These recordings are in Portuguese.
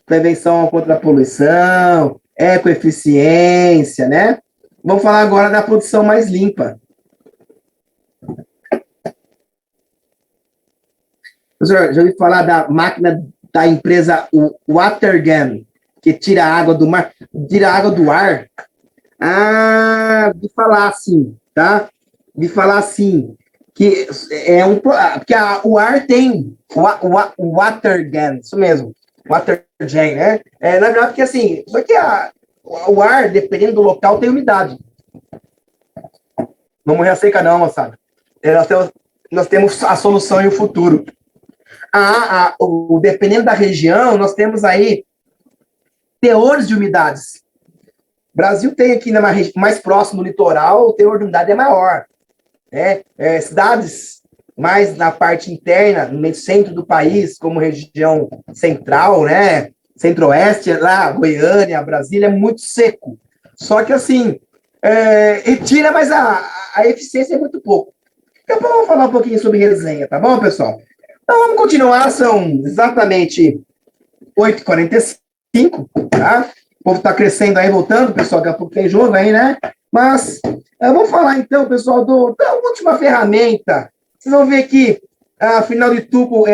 prevenção contra a poluição, ecoeficiência, né? Vamos falar agora da produção mais limpa. Professor, já ouviu falar da máquina da empresa Watergen, que tira a água do mar, tira a água do ar? Ah, de falar assim, tá? De falar assim, que é porque o ar tem o Watergen, isso mesmo, Watergen, né? Na verdade, porque assim, só que o ar, dependendo do local, tem umidade. Não morrer a seca não, moçada. Nós temos a solução e o futuro. Dependendo da região, nós temos aí teores de umidades. O Brasil tem aqui mais próximo do litoral, o teor de umidade é maior. Né? Cidades mais na parte interna, no centro do país, como região central, né? Centro-oeste, lá, Goiânia, Brasília, é muito seco. Só que assim, retira, mas a eficiência é muito pouco. Então vamos falar um pouquinho sobre resenha, tá bom, pessoal? Então vamos continuar, são exatamente 8h45, tá? O povo está crescendo aí, voltando, pessoal, daqui a pouco tem jogo aí, né? Mas vamos falar então, pessoal, da última ferramenta. Vocês vão ver que a final de tubo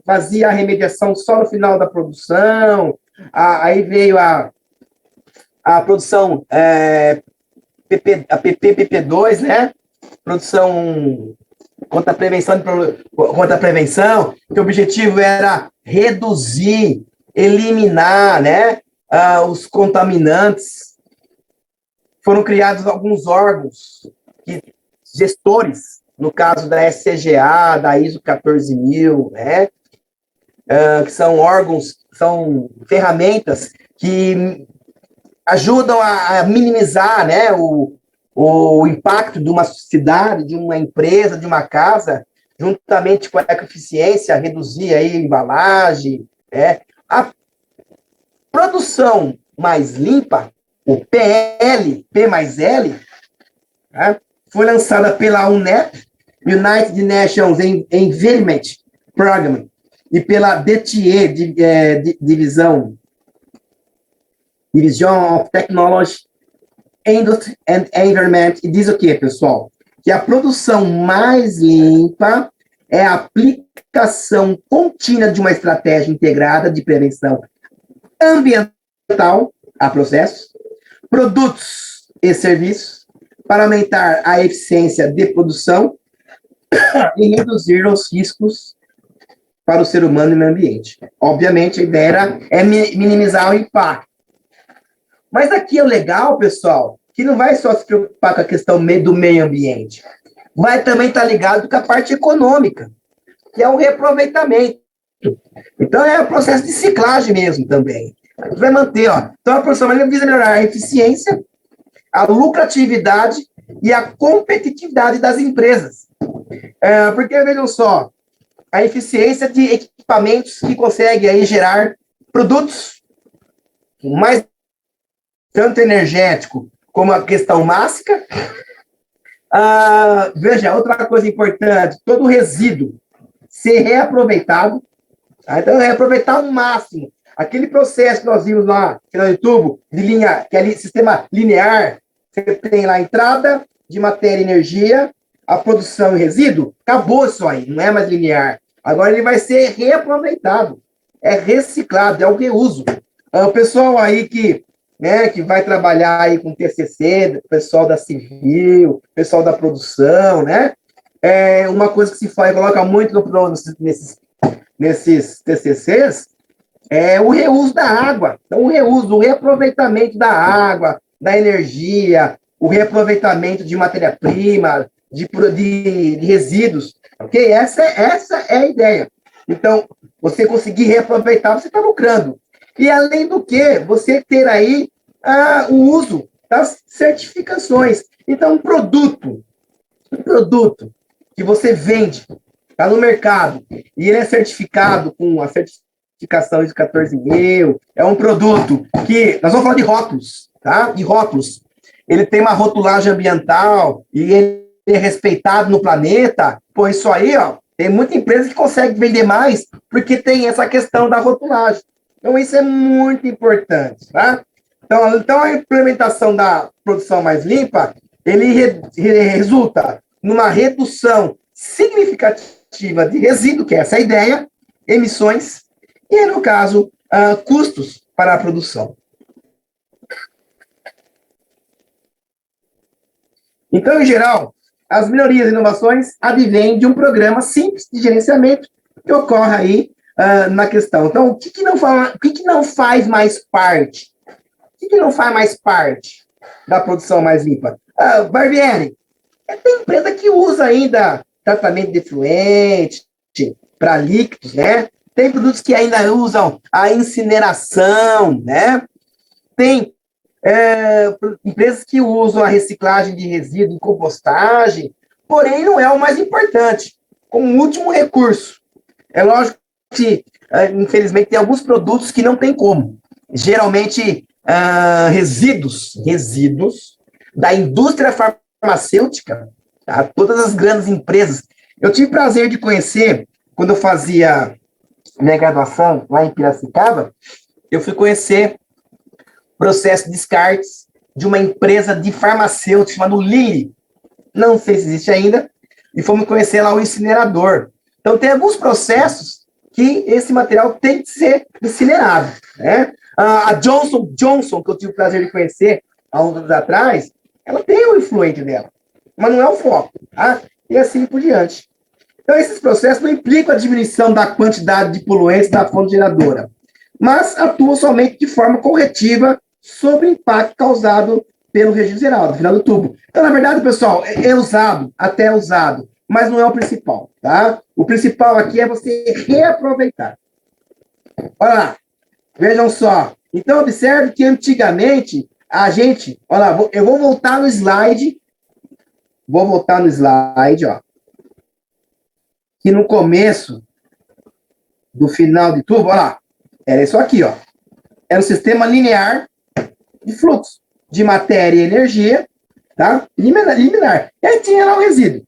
fazia a remediação só no final da produção, aí veio a produção a PP2, né? Produção contra a prevenção, que o objetivo era reduzir, eliminar, né, os contaminantes. Foram criados alguns órgãos, gestores, no caso da SCGA, da ISO 14000, né, que são órgãos, são ferramentas que ajudam a minimizar, né, o impacto de uma cidade, de uma empresa, de uma casa, juntamente com a ecoeficiência, reduzir aí a embalagem. A produção mais limpa, o PL, P mais L, foi lançada pela UNEP, United Nations Environment Program, e pela DTE, Division of Technology, Industry and Environment, e diz o quê, pessoal? Que a produção mais limpa é a aplicação contínua de uma estratégia integrada de prevenção ambiental a processos, produtos e serviços para aumentar a eficiência de produção e reduzir os riscos para o ser humano e o meio ambiente. Obviamente, a ideia é minimizar o impacto. Mas aqui é o legal, pessoal, que não vai só se preocupar com a questão do meio ambiente. Vai também estar ligado com a parte econômica, que é o reaproveitamento. Então, é o processo de ciclagem mesmo também. A gente vai manter, ó. Então, a produção visa melhorar a eficiência, a lucratividade e a competitividade das empresas. Porque, vejam só, a eficiência de equipamentos que conseguem aí gerar produtos mais tanto energético como a questão mássica. Veja, outra coisa importante, todo resíduo ser reaproveitado. Então, reaproveitar ao máximo. Aquele processo que nós vimos lá, final de tubo, de linha, que é sistema linear, você tem lá a entrada de matéria e energia, a produção e resíduo, acabou isso aí, não é mais linear. Agora ele vai ser reaproveitado, é reciclado, é o reuso. O pessoal aí que vai trabalhar aí com TCC, pessoal da civil, pessoal da produção, né? Uma coisa que se faz, coloca muito nesses TCCs, é o reuso da água. Então, o reaproveitamento da água, da energia, o reaproveitamento de matéria-prima, de resíduos, ok? Essa é a ideia. Então, você conseguir reaproveitar, você está lucrando. E, além do que, você ter aí o uso das certificações. Então, um produto que você vende, está no mercado, e ele é certificado com a certificação ISO 14000, é um produto que, nós vamos falar de rótulos, tá? De rótulos. Ele tem uma rotulagem ambiental, e ele é respeitado no planeta. Pô, isso aí, ó, tem muita empresa que consegue vender mais, porque tem essa questão da rotulagem. Então, isso é muito importante, tá? Então a implementação da produção mais limpa, ele resulta numa redução significativa de resíduo, que é essa a ideia, emissões, e, no caso, custos para a produção. Então, em geral, as melhorias e inovações advêm de um programa simples de gerenciamento que ocorre aí na questão. Então, o que não faz mais parte? O que não faz mais parte da produção mais limpa? Barbieri, tem empresa que usa ainda tratamento de efluente para líquidos, né? Tem produtos que ainda usam a incineração, né? Tem empresas que usam a reciclagem de resíduo em compostagem, porém não é o mais importante, como último recurso. É lógico que, infelizmente, tem alguns produtos que não tem como. Geralmente, resíduos da indústria farmacêutica, tá? Todas as grandes empresas. Eu tive prazer de conhecer, quando eu fazia minha graduação lá em Piracicaba, eu fui conhecer processo de descartes de uma empresa de farmacêutica chamada Lilly. Não sei se existe ainda. E fomos conhecer lá o incinerador. Então, tem alguns processos que esse material tem que ser incinerado, né? A Johnson, que eu tive o prazer de conhecer há uns anos atrás, ela tem o influente dela, mas não é o foco, tá? E assim por diante. Então, esses processos não implicam a diminuição da quantidade de poluentes da fonte geradora, mas atuam somente de forma corretiva sobre o impacto causado pelo regime geral, do final do tubo. Então, na verdade, pessoal, até usado, mas não é o principal, tá? O principal aqui é você reaproveitar. Olha lá, vejam só. Então, observe que antigamente a gente, olha lá, eu vou voltar no slide, ó, que no começo do final de tubo, olha lá, era isso aqui, ó. Era um sistema linear de fluxo de matéria e energia, tá? Liminar. E aí tinha lá o resíduo.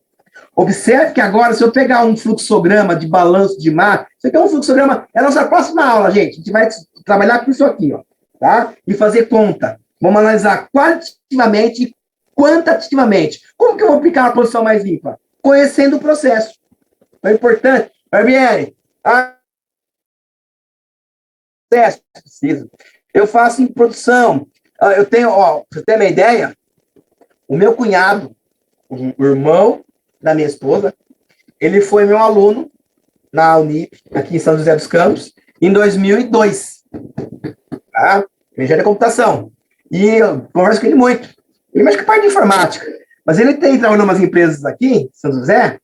Observe que agora, se eu pegar um fluxograma de balanço de massa, isso aqui é um fluxograma, é a nossa próxima aula, gente. A gente vai trabalhar com isso aqui, ó, tá? E fazer conta. Vamos analisar qualitativamente e quantitativamente. Como que eu vou aplicar a produção mais limpa? Conhecendo o processo. É importante. Barbieri, preciso. Eu faço em produção. Eu tenho, ó, pra você ter uma ideia, o meu cunhado, o irmão da minha esposa, ele foi meu aluno na Unip, aqui em São José dos Campos, em 2002. Tá? Engenharia de computação. E eu converso com ele muito. Ele mexe com a parte de informática. Mas ele tem trabalhado em umas empresas aqui, em São José,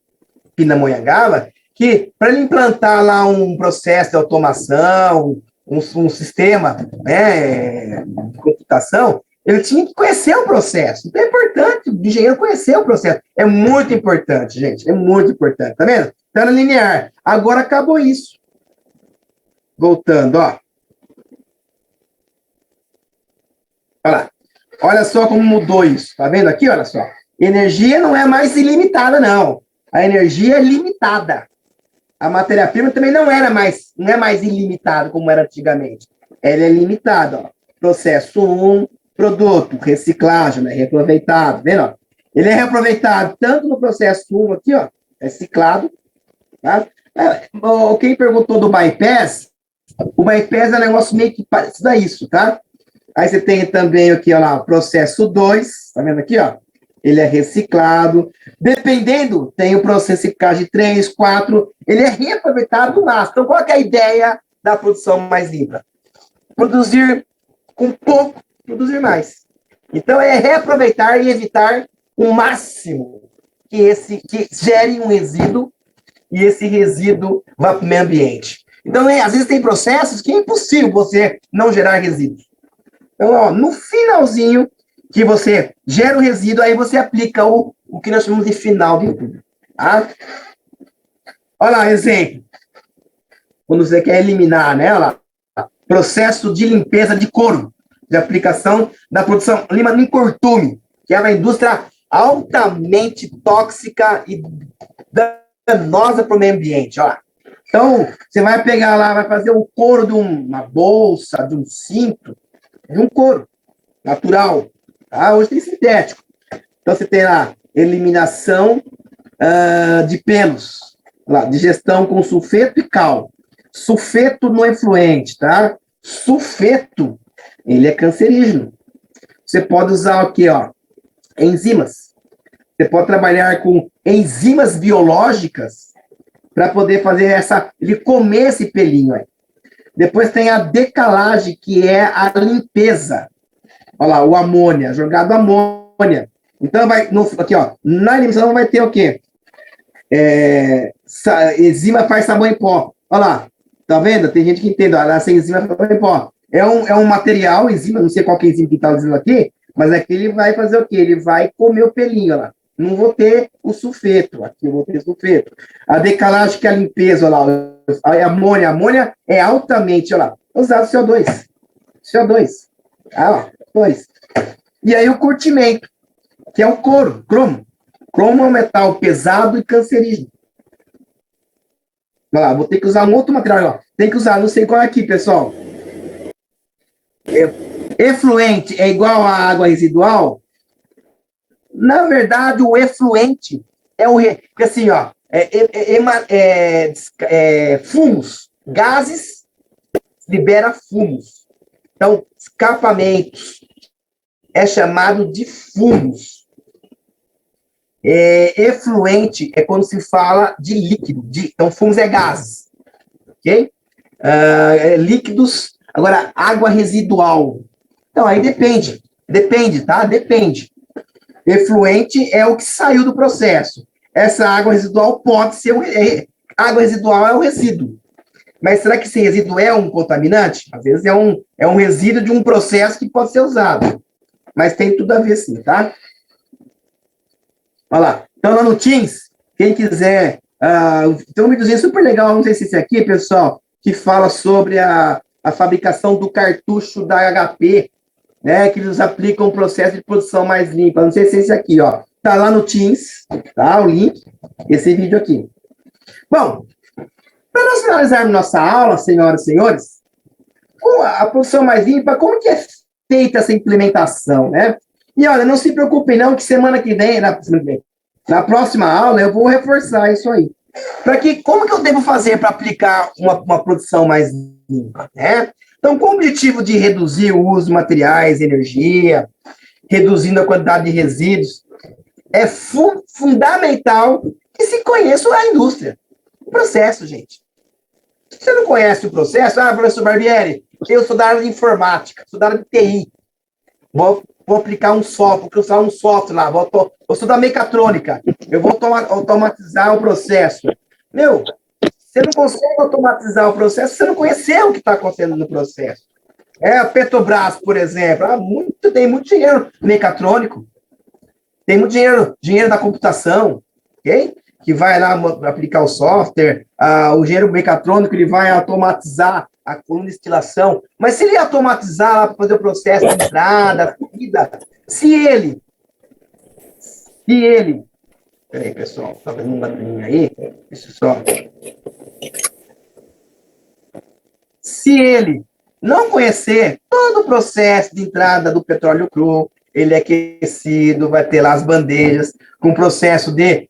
Pindamonhangaba, que para ele implantar lá um processo de automação, um sistema, né, de computação, ele tinha que conhecer o processo. Então é importante o engenheiro conhecer o processo. É muito importante, gente. É muito importante. Tá vendo? Tá na linear. Agora acabou isso. Voltando, ó. Olha lá. Olha só como mudou isso. Tá vendo aqui? Olha só. Energia não é mais ilimitada, não. A energia é limitada. A matéria-prima também não é mais ilimitada como era antigamente. Ela é limitada, ó. Processo 1, produto, reciclagem, né? Reaproveitado, vendo? Ó? Ele é reaproveitado tanto no processo 1 aqui, ó, reciclado, tá? Quem perguntou do bypass, o bypass é um negócio meio que parecido a isso, tá? Aí você tem também aqui, ó lá, processo 2, tá vendo aqui, ó? Ele é reciclado. Dependendo, tem o processo de reciclagem 3, 4, ele é reaproveitado no máximo. Então, qual é a ideia da produção mais limpa? Produzir com pouco, produzir mais. Então, é reaproveitar e evitar o máximo que gere um resíduo e esse resíduo vá para o meio ambiente. Então, às vezes tem processos que é impossível você não gerar resíduos. Então, ó, no finalzinho que você gera o resíduo, aí você aplica o que nós chamamos de final de tudo. Tá? Olha lá, exemplo. Quando você quer eliminar, né? Olha lá, processo de limpeza de couro, de aplicação da produção lima em cortume, que é uma indústria altamente tóxica e danosa para o meio ambiente. Olha lá. Então, você vai pegar lá, vai fazer o couro de uma bolsa, de um cinto, de um couro natural. Tá? Hoje tem sintético. Então, você tem lá eliminação de pelos, lá, digestão com sulfeto e cal. Sulfeto não é fluente, tá? Sulfeto, ele é cancerígeno. Você pode usar o quê, ó? Enzimas. Você pode trabalhar com enzimas biológicas para poder fazer ele comer esse pelinho aí. Depois tem a decalagem, que é a limpeza. Olha lá, o amônia, jogado amônia. Então, aqui, ó, na eliminação vai ter o quê? Enzima faz sabão em pó. Olha lá, tá vendo? Tem gente que entende, olha, essa enzima faz sabão em pó. É um material, enzima, não sei qual que é a enzima que está dizendo aqui, mas aqui ele vai fazer o quê? Ele vai comer o pelinho, olha lá. Não vou ter o sulfeto, aqui eu vou ter sulfeto. A decalagem, que é a limpeza, olha lá, a amônia é altamente, olha lá, usado CO2. CO2. Ah, ó, 2. E aí o curtimento, que é o couro, cromo. Cromo é um metal pesado e cancerígeno. Olha lá, vou ter que usar um outro material. Ó. Tem que usar, não sei qual é aqui, pessoal. Efluente é igual a água residual? Na verdade, o efluente é o... Porque assim, ó, fumos, gases, libera fumos. Então, escapamentos é chamado de fumos. Efluente é quando se fala de líquido. Então, fumos é gases. Ok? Líquidos. Agora, água residual. Então, aí depende. Depende, tá? Depende. Efluente é o que saiu do processo. Essa água residual pode ser... água residual é o resíduo. Mas será que esse resíduo é um contaminante? Às vezes é um resíduo de um processo que pode ser usado. Mas tem tudo a ver, sim, tá? Olha lá. Então, lá no Teams, quem quiser... tem um videozinho super legal, não sei se esse aqui, pessoal, que fala sobre a fabricação do cartucho da HP, né? Que eles aplicam um processo de produção mais limpa. Não sei se é esse aqui, ó. Tá lá no Teams, tá? O link. Esse vídeo aqui. Bom, para nós finalizarmos nossa aula, senhoras e senhores, a produção mais limpa, como que é feita essa implementação, né? E olha, não se preocupem não, que semana que vem, na próxima aula, eu vou reforçar isso aí. Como que eu devo fazer para aplicar uma produção mais limpa, né? Então, com o objetivo de reduzir o uso de materiais, energia, reduzindo a quantidade de resíduos, é fundamental que se conheça a indústria, o processo, gente. Se você não conhece o processo, professor Barbieri, eu sou da área de informática, sou da área de TI, vou aplicar um software, vou usar um software lá, eu sou da mecatrônica, eu vou automatizar o processo. Meu, você não consegue automatizar o processo se você não conhecer o que está acontecendo no processo. A Petrobras, por exemplo, tem muito dinheiro mecatrônico, tem muito dinheiro da computação, ok? Que vai lá aplicar o software, o engenheiro mecatrônico, ele vai automatizar a coluna de destilação, mas se ele automatizar lá para fazer o processo de entrada, saída, se ele... Peraí, pessoal, tá vendo uma linha aí? Isso só... Se ele não conhecer todo o processo de entrada do petróleo cru, ele é aquecido, vai ter lá as bandejas, com processo de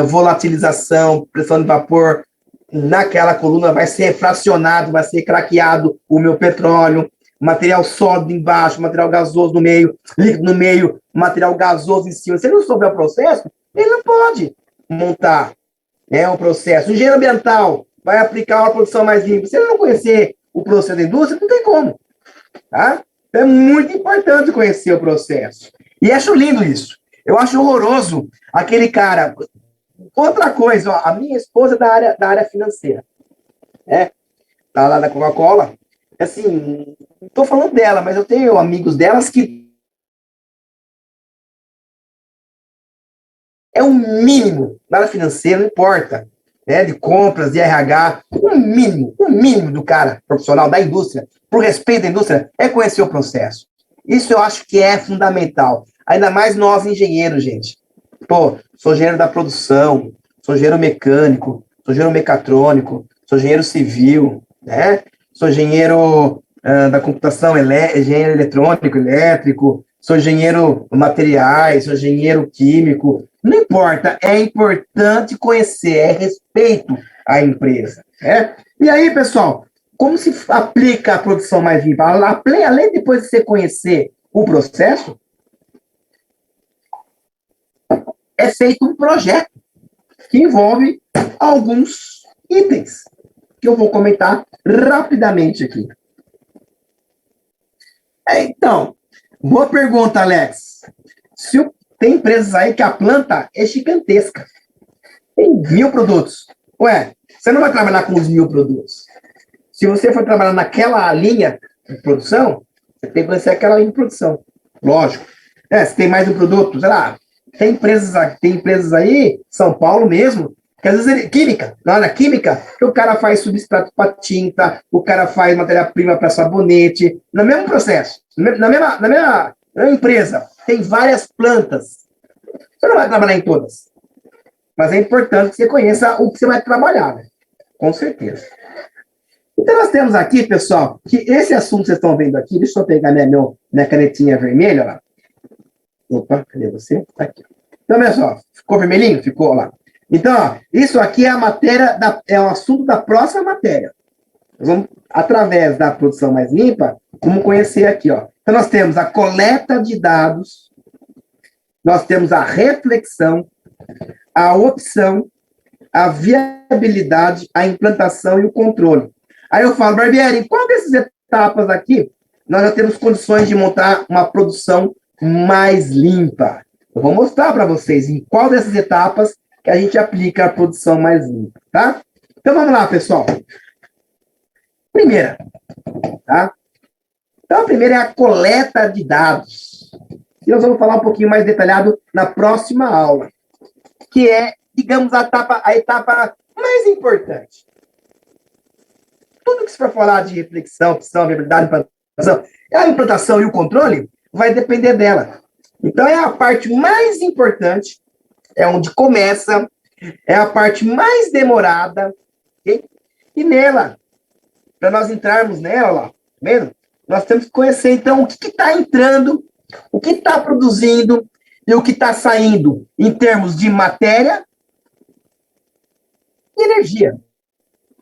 volatilização, pressão de vapor, naquela coluna vai ser fracionado, vai ser craqueado o meu petróleo, material sólido embaixo, material gasoso no meio, líquido no meio, material gasoso em cima. Se ele não souber o processo, ele não pode montar o processo. O engenheiro ambiental vai aplicar uma produção mais limpa. Se ele não conhecer o processo da indústria, não tem como. Tá? É muito importante conhecer o processo. E acho lindo isso. Eu acho horroroso aquele cara... Outra coisa, ó, a minha esposa é da área financeira. Tá lá na Coca-Cola. Assim, não estou falando dela, mas eu tenho amigos delas que... É o mínimo na área financeira, não importa. De compras, de RH, o mínimo do cara profissional da indústria, por respeito da indústria, é conhecer o processo. Isso eu acho que é fundamental. Ainda mais nós engenheiros, gente. Pô, sou engenheiro da produção, sou engenheiro mecânico, sou engenheiro mecatrônico, sou engenheiro civil, né? Sou engenheiro da computação, engenheiro eletrônico, elétrico, sou engenheiro materiais, sou engenheiro químico. Não importa, é importante conhecer, é respeito à empresa, né? E aí, pessoal, como se aplica a produção mais limpa? Além depois de você conhecer o processo, é feito um projeto que envolve alguns itens, que eu vou comentar rapidamente aqui. Então, boa pergunta, Alex. Tem empresas aí que a planta é gigantesca. Tem 1.000 produtos. Ué, você não vai trabalhar com os 1.000 produtos. Se você for trabalhar naquela linha de produção, você tem que conhecer aquela linha de produção. Lógico. Se tem mais um produto, sei lá, tem empresas aí, São Paulo mesmo, que às vezes química, lá na química, que o cara faz substrato para tinta, o cara faz matéria-prima para sabonete, no mesmo processo, na mesma empresa, tem várias plantas. Você não vai trabalhar em todas, mas é importante que você conheça o que você vai trabalhar, né? Com certeza. Então, nós temos aqui, pessoal, que esse assunto que vocês estão vendo aqui, deixa eu pegar minha canetinha vermelha lá. Opa, cadê você? Tá aqui. Então, olha só, ficou vermelhinho? Ficou lá. Então, ó, isso aqui é a matéria, é o assunto da próxima matéria. Nós vamos, através da produção mais limpa, vamos conhecer aqui, ó. Então, nós temos a coleta de dados, nós temos a reflexão, a opção, a viabilidade, a implantação e o controle. Aí eu falo, Barbieri, em qual dessas etapas aqui nós já temos condições de montar uma produção mais limpa? Eu vou mostrar para vocês em qual dessas etapas que a gente aplica a produção mais limpa, tá? Então, vamos lá, pessoal. Primeira, tá? Então, a primeira é a coleta de dados. E nós vamos falar um pouquinho mais detalhado na próxima aula, que é, digamos, a etapa mais importante. Tudo que se for falar de reflexão, opção, viabilidade, implantação, a implantação e o controle vai depender dela. Então, é a parte mais importante, é onde começa, é a parte mais demorada, okay? E nela, para nós entrarmos nela, lá, vendo? Nós temos que conhecer, então, o que está entrando, o que está produzindo e o que está saindo em termos de matéria e energia.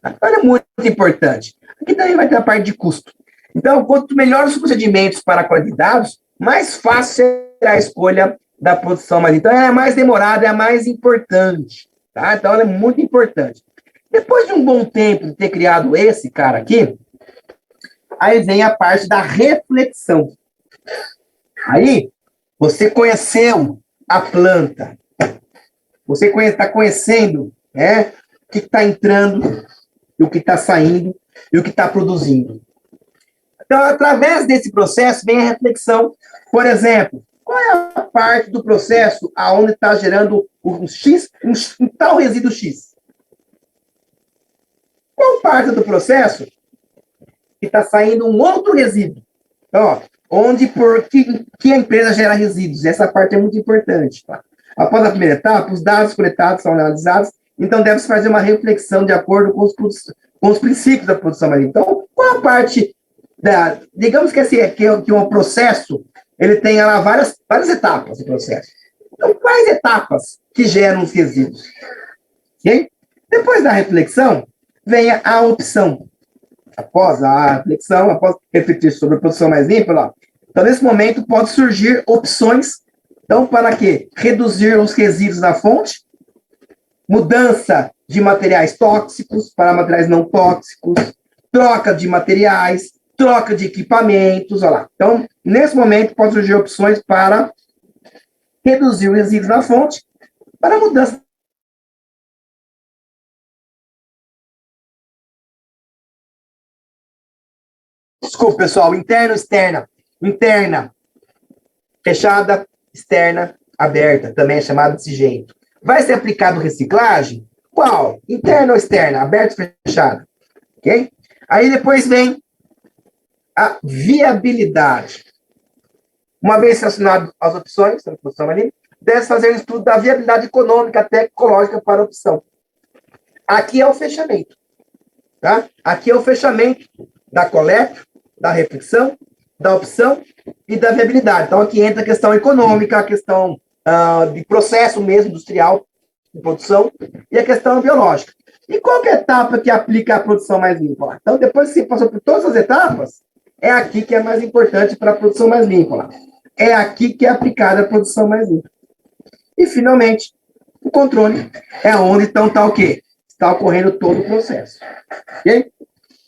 Então, é muito importante. Aqui também vai ter a parte de custo. Então, quanto melhores os procedimentos para a coleta de dados, mais fácil será a escolha da produção. Mas então, ela é mais demorada, é a mais importante. Tá? Então, ela é muito importante. Depois de um bom tempo de ter criado esse cara aqui, aí vem a parte da reflexão. Aí, você conheceu a planta. Você está conhecendo, né, o que está entrando, e o que está saindo, e o que está produzindo. Então, através desse processo, vem a reflexão. Por exemplo, qual é a parte do processo aonde está gerando um X, um tal resíduo X? Qual parte do processo que está saindo um outro resíduo? Então, ó, que a empresa gera resíduos? Essa parte é muito importante. Tá? Após a primeira etapa, os dados coletados são analisados, então deve-se fazer uma reflexão de acordo com os princípios da produção marinha. Então, qual a parte digamos que, assim, que um processo, ele tem lá várias etapas do processo. Então, quais etapas que geram os resíduos? Okay? Depois da reflexão, vem a opção. Após a reflexão, após refletir sobre a produção mais limpa, lá, então, nesse momento, pode surgir opções, então, para quê? Reduzir os resíduos na fonte, mudança de materiais tóxicos para materiais não tóxicos, troca de materiais, troca de equipamentos, olha lá. Então, nesse momento, pode surgir opções para reduzir o resíduo na fonte, para mudança. Desculpa, pessoal, interno, externa. Interna, fechada, externa, aberta, também é chamado desse jeito. Vai ser aplicado reciclagem? Qual? Interna ou externa? Aberta ou fechada? Ok? Aí depois vem a viabilidade. Uma vez selecionado as opções, deve fazer um estudo da viabilidade econômica, até ecológica para a opção. Aqui é o fechamento. Tá? Aqui é o fechamento da coleta, da reflexão, da opção e da viabilidade. Então, aqui entra a questão econômica, a questão de processo mesmo industrial de produção e a questão biológica. E qual que é a etapa que aplica a produção mais limpa? Então, depois que você passou por todas as etapas, é aqui que é mais importante para a produção mais limpa. É aqui que é aplicada a produção mais limpa. E, finalmente, o controle é onde então está o quê? Está ocorrendo todo o processo. Ok?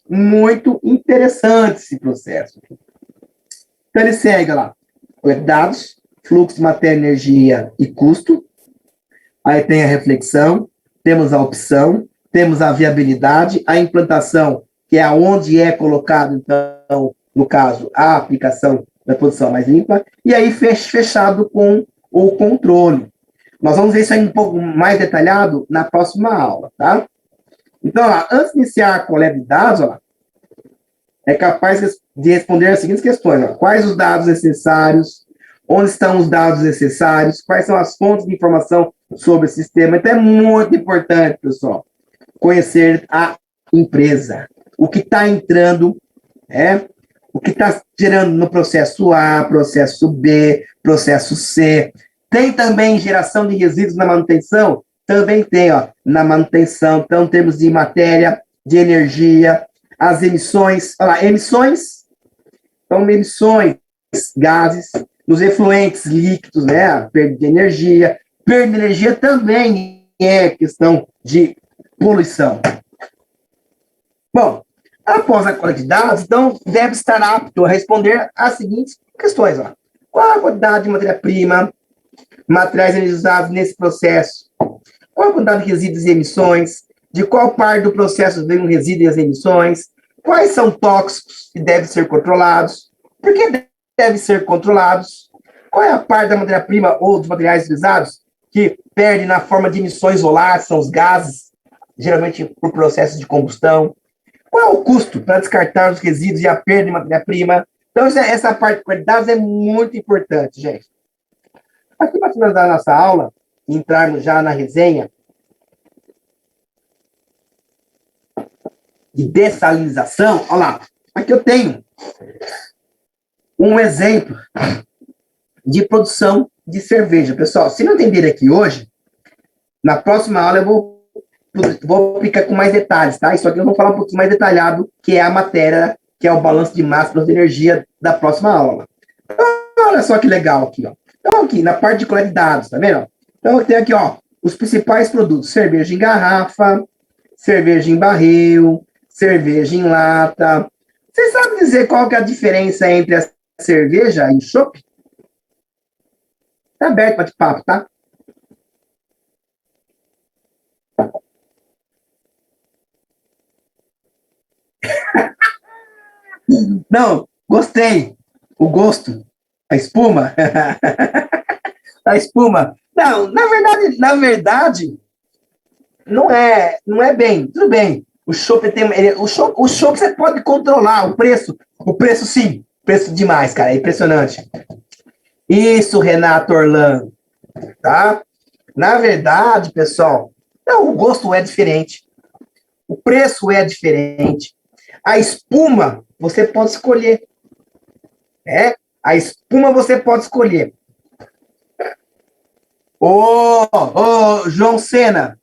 Muito interessante esse processo. Então, ele segue lá. Dados, fluxo, matéria, energia e custo. Aí tem a reflexão, temos a opção, temos a viabilidade, a implantação, que é onde é colocado, então, no caso, a aplicação da produção mais limpa, e aí fechado com o controle. Nós vamos ver isso aí um pouco mais detalhado na próxima aula, tá? Então, ó, antes de iniciar a coleta de dados, ó, é capaz de responder as seguintes questões. Ó. Quais os dados necessários? Onde estão os dados necessários? Quais são as fontes de informação sobre o sistema? Então, é muito importante, pessoal, conhecer a empresa. O que está entrando, o que está gerando no processo A, processo B, processo C. Tem também geração de resíduos na manutenção? Também tem, ó, na manutenção. Então, temos de matéria, de energia, as emissões. Olha lá, emissões. Então, emissões, gases, nos efluentes líquidos, né? A perda de energia. Perda de energia também é questão de poluição. Bom, após a coleta de dados, então, deve estar apto a responder às seguintes questões. Ó. Qual a quantidade de matéria-prima, materiais energizados nesse processo? Qual a quantidade de resíduos e emissões? De qual parte do processo vem o resíduo e as emissões? Quais são tóxicos que devem ser controlados? Por que devem ser controlados? Qual é a parte da matéria-prima ou dos materiais utilizados que perde na forma de emissões voláteis, são os gases, geralmente por processo de combustão? Qual é o custo para descartar os resíduos e a perda de matéria-prima? Então, essa parte de qualidade é muito importante, gente. Aqui, para finalizar a nossa aula, entrarmos já na resenha de dessalinização, olha lá, aqui eu tenho um exemplo de produção de cerveja. Pessoal, se não entender aqui hoje, na próxima aula eu vou aplicar com mais detalhes, tá? Isso aqui eu vou falar um pouquinho mais detalhado, que é a matéria, que é o balanço de massa de energia da próxima aula. Então, olha só que legal aqui, ó. Então, aqui, na parte de coleta de dados, tá vendo? Então, eu tenho aqui, ó, os principais produtos. Cerveja em garrafa, cerveja em barril, cerveja em lata. Vocês sabem dizer qual que é a diferença entre a cerveja e o chopp? Tá aberto para bate-papo, tá? Não, gostei. O gosto, a espuma. A espuma. Não, na verdade, não é bem. Tudo bem. O chopp tem, o chopp você pode controlar o preço. O preço sim, preço demais, cara, é impressionante. Isso, Renato Orlando, tá? Na verdade, pessoal, não, o gosto é diferente. O preço é diferente. A espuma, você pode escolher. A espuma você pode escolher. Ô, João Sena.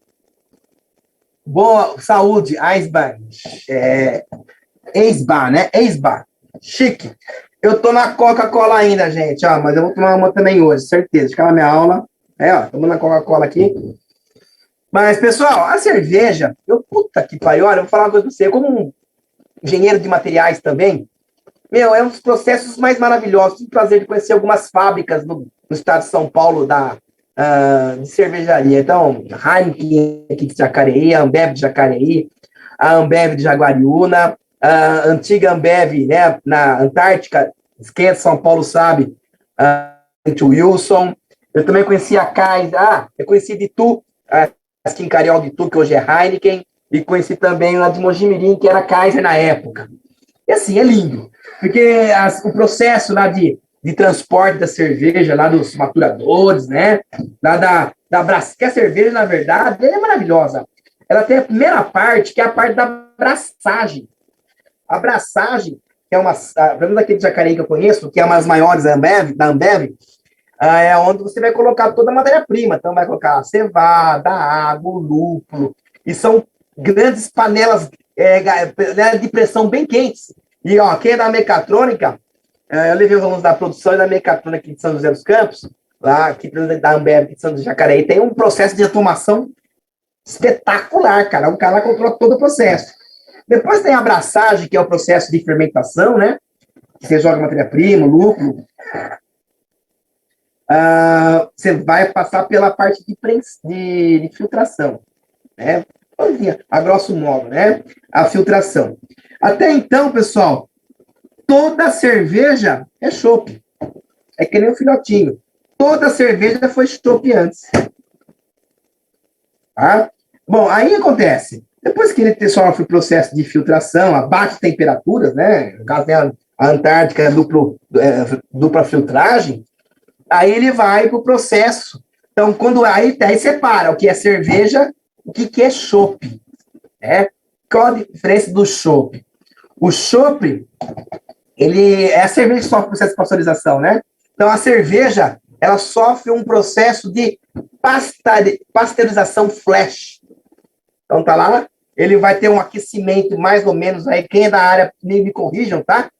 Boa saúde, Eisbar. Eisbar, né? Eisbar. Chique. Eu tô na Coca-Cola ainda, gente. Ó, mas eu vou tomar uma também hoje, certeza. Ficar na minha aula. Ó, tomando a Coca-Cola aqui. Mas, pessoal, a cerveja, puta que pariu, olha, eu vou falar uma coisa pra você, como um engenheiro de materiais também, é um dos processos mais maravilhosos. Tive o prazer de conhecer algumas fábricas no estado de São Paulo de cervejaria. Então, Heineken aqui de Jacareí, a Ambev de Jacareí, a Ambev de Jaguariúna, a antiga Ambev, né, na Antártica, quem é de São Paulo sabe, a Wilson. Eu também conheci a Kaiser, eu conheci de Itu, a Skin Cariol de Itu, que hoje é Heineken, e conheci também lá de Mojimirim, que era Kaiser na época. E assim, é lindo, porque o processo lá de transporte da cerveja, lá dos maturadores, né, lá da Braskem, que a cerveja, na verdade, ela é maravilhosa. Ela tem a primeira parte, que é a parte da abraçagem. A abraçagem, que é uma, pelo menos aquele de Jacareí que eu conheço, que é uma das maiores da Ambev, é onde você vai colocar toda a matéria-prima. Então, vai colocar a cevada, a água, o lúpulo, e são grandes panelas de pressão bem quentes. E, ó, quem é da mecatrônica, eu levei os alunos da produção e da mecatrônica aqui de São José dos Campos, lá, aqui da Ambev, aqui de São José de Jacareí, tem um processo de automação espetacular, cara. O cara controla todo o processo. Depois tem a abraçagem, que é o processo de fermentação, né? Que você joga matéria-prima, lúpulo. Você vai passar pela parte de filtração, né? A grosso modo, né? A filtração. Até então, pessoal, toda cerveja é chopp. É que nem um filhotinho. Toda cerveja foi chopp antes. Tá? Bom, aí acontece. Depois que ele sofre o processo de filtração, abate temperaturas, né? No caso, tem a Antártica, dupla filtragem, aí ele vai para o processo. Então, quando aí separa o que é cerveja, o que é chopp. Né? Qual a diferença do chopp? O chopp, ele é a cerveja que sofre o processo de pasteurização, né? Então, a cerveja, ela sofre um processo de pasteurização flash. Então, tá lá, ele vai ter um aquecimento mais ou menos aí, quem é da área, me corrijam, tá?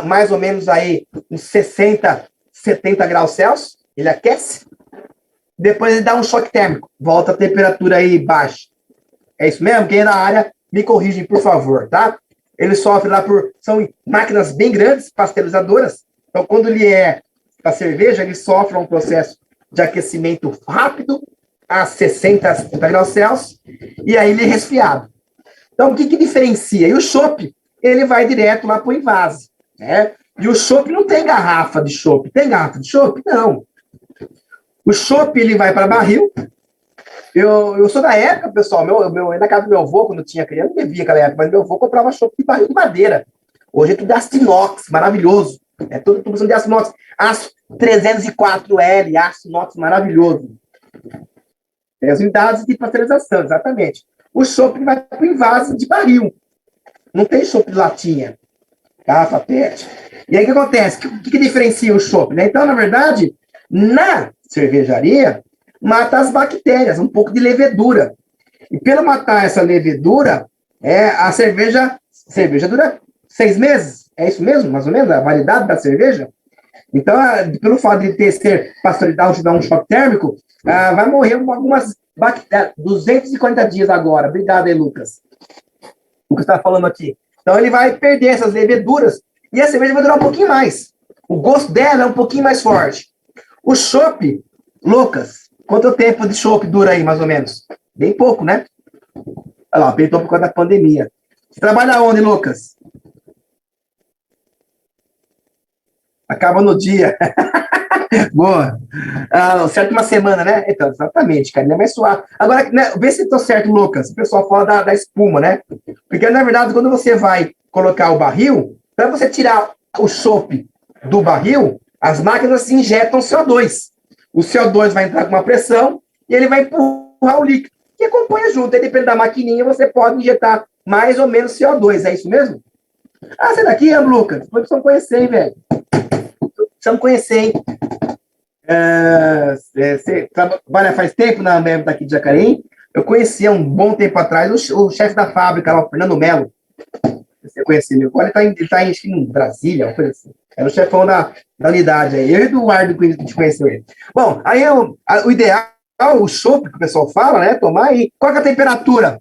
Mais ou menos aí, uns 60, 70 graus Celsius, ele aquece, depois ele dá um choque térmico, volta a temperatura aí baixa. É isso mesmo? Quem é da área, me corrigem, por favor, tá? Ele sofre lá são máquinas bem grandes, pasteurizadoras, então quando ele é a cerveja, ele sofre um processo de aquecimento rápido, a 60, 70 graus Celsius, e aí ele é resfriado. Então, o que diferencia? E o chopp, ele vai direto lá para o invase, né? E o chopp não tem garrafa de chopp. Tem garrafa de chopp? Não. O chopp, ele vai para barril. Eu sou da época, pessoal, na casa do meu avô, quando eu tinha criança, eu não bebia aquela época, mas meu avô comprava chopp de barril de madeira. Hoje é tudo aço inox, maravilhoso. É tudo de aço inox. Aço 304L, aço inox maravilhoso. As unidades de pasteurização, exatamente. O chopp vai para o invase de barril. Não tem chopp de latinha. Garrafa PET. E aí o que acontece? O que diferencia o chopp? Né? Então, na verdade, na cervejaria, mata as bactérias, um pouco de levedura. E pelo matar essa levedura, a cerveja dura 6 meses. É isso mesmo, mais ou menos, a validade da cerveja? Então, pelo fato de ser pasteurizado, dar um choque térmico, vai morrer algumas bactérias. 240 dias agora. Obrigado aí, Lucas. O que está falando aqui. Então, ele vai perder essas leveduras e a cerveja vai durar um pouquinho mais. O gosto dela é um pouquinho mais forte. O chopp, Lucas, quanto tempo de chopp dura aí, mais ou menos? Bem pouco, né? Olha lá, apertou por causa da pandemia. Você trabalha onde, Lucas? Acaba no dia. Boa. Certo, uma semana, né? Então, exatamente, cara. Ele é mais suave. Agora, né, vê se estou certo, Lucas. O pessoal fala da espuma, né? Porque, na verdade, quando você vai colocar o barril, para você tirar o chopp do barril, as máquinas injetam CO2. O CO2 vai entrar com uma pressão e ele vai empurrar o líquido, que acompanha junto. Aí, depende da maquininha, você pode injetar mais ou menos CO2. É isso mesmo? Você daqui, Lucas? Precisamos conhecer, hein, velho? Precisamos conhecer, hein? Você trabalha faz tempo na Ambev daqui de Jacareí? Eu conhecia um bom tempo atrás o chefe da fábrica lá, o Fernando Melo. Você conhecia, meu? Agora ele está em Brasília, uma coisa assim. Era o chefão da unidade aí. Eu e o Eduardo que a gente conheceu ele. Bom, aí o ideal, o chopp que o pessoal fala, né? Tomar aí. Qual que é a temperatura?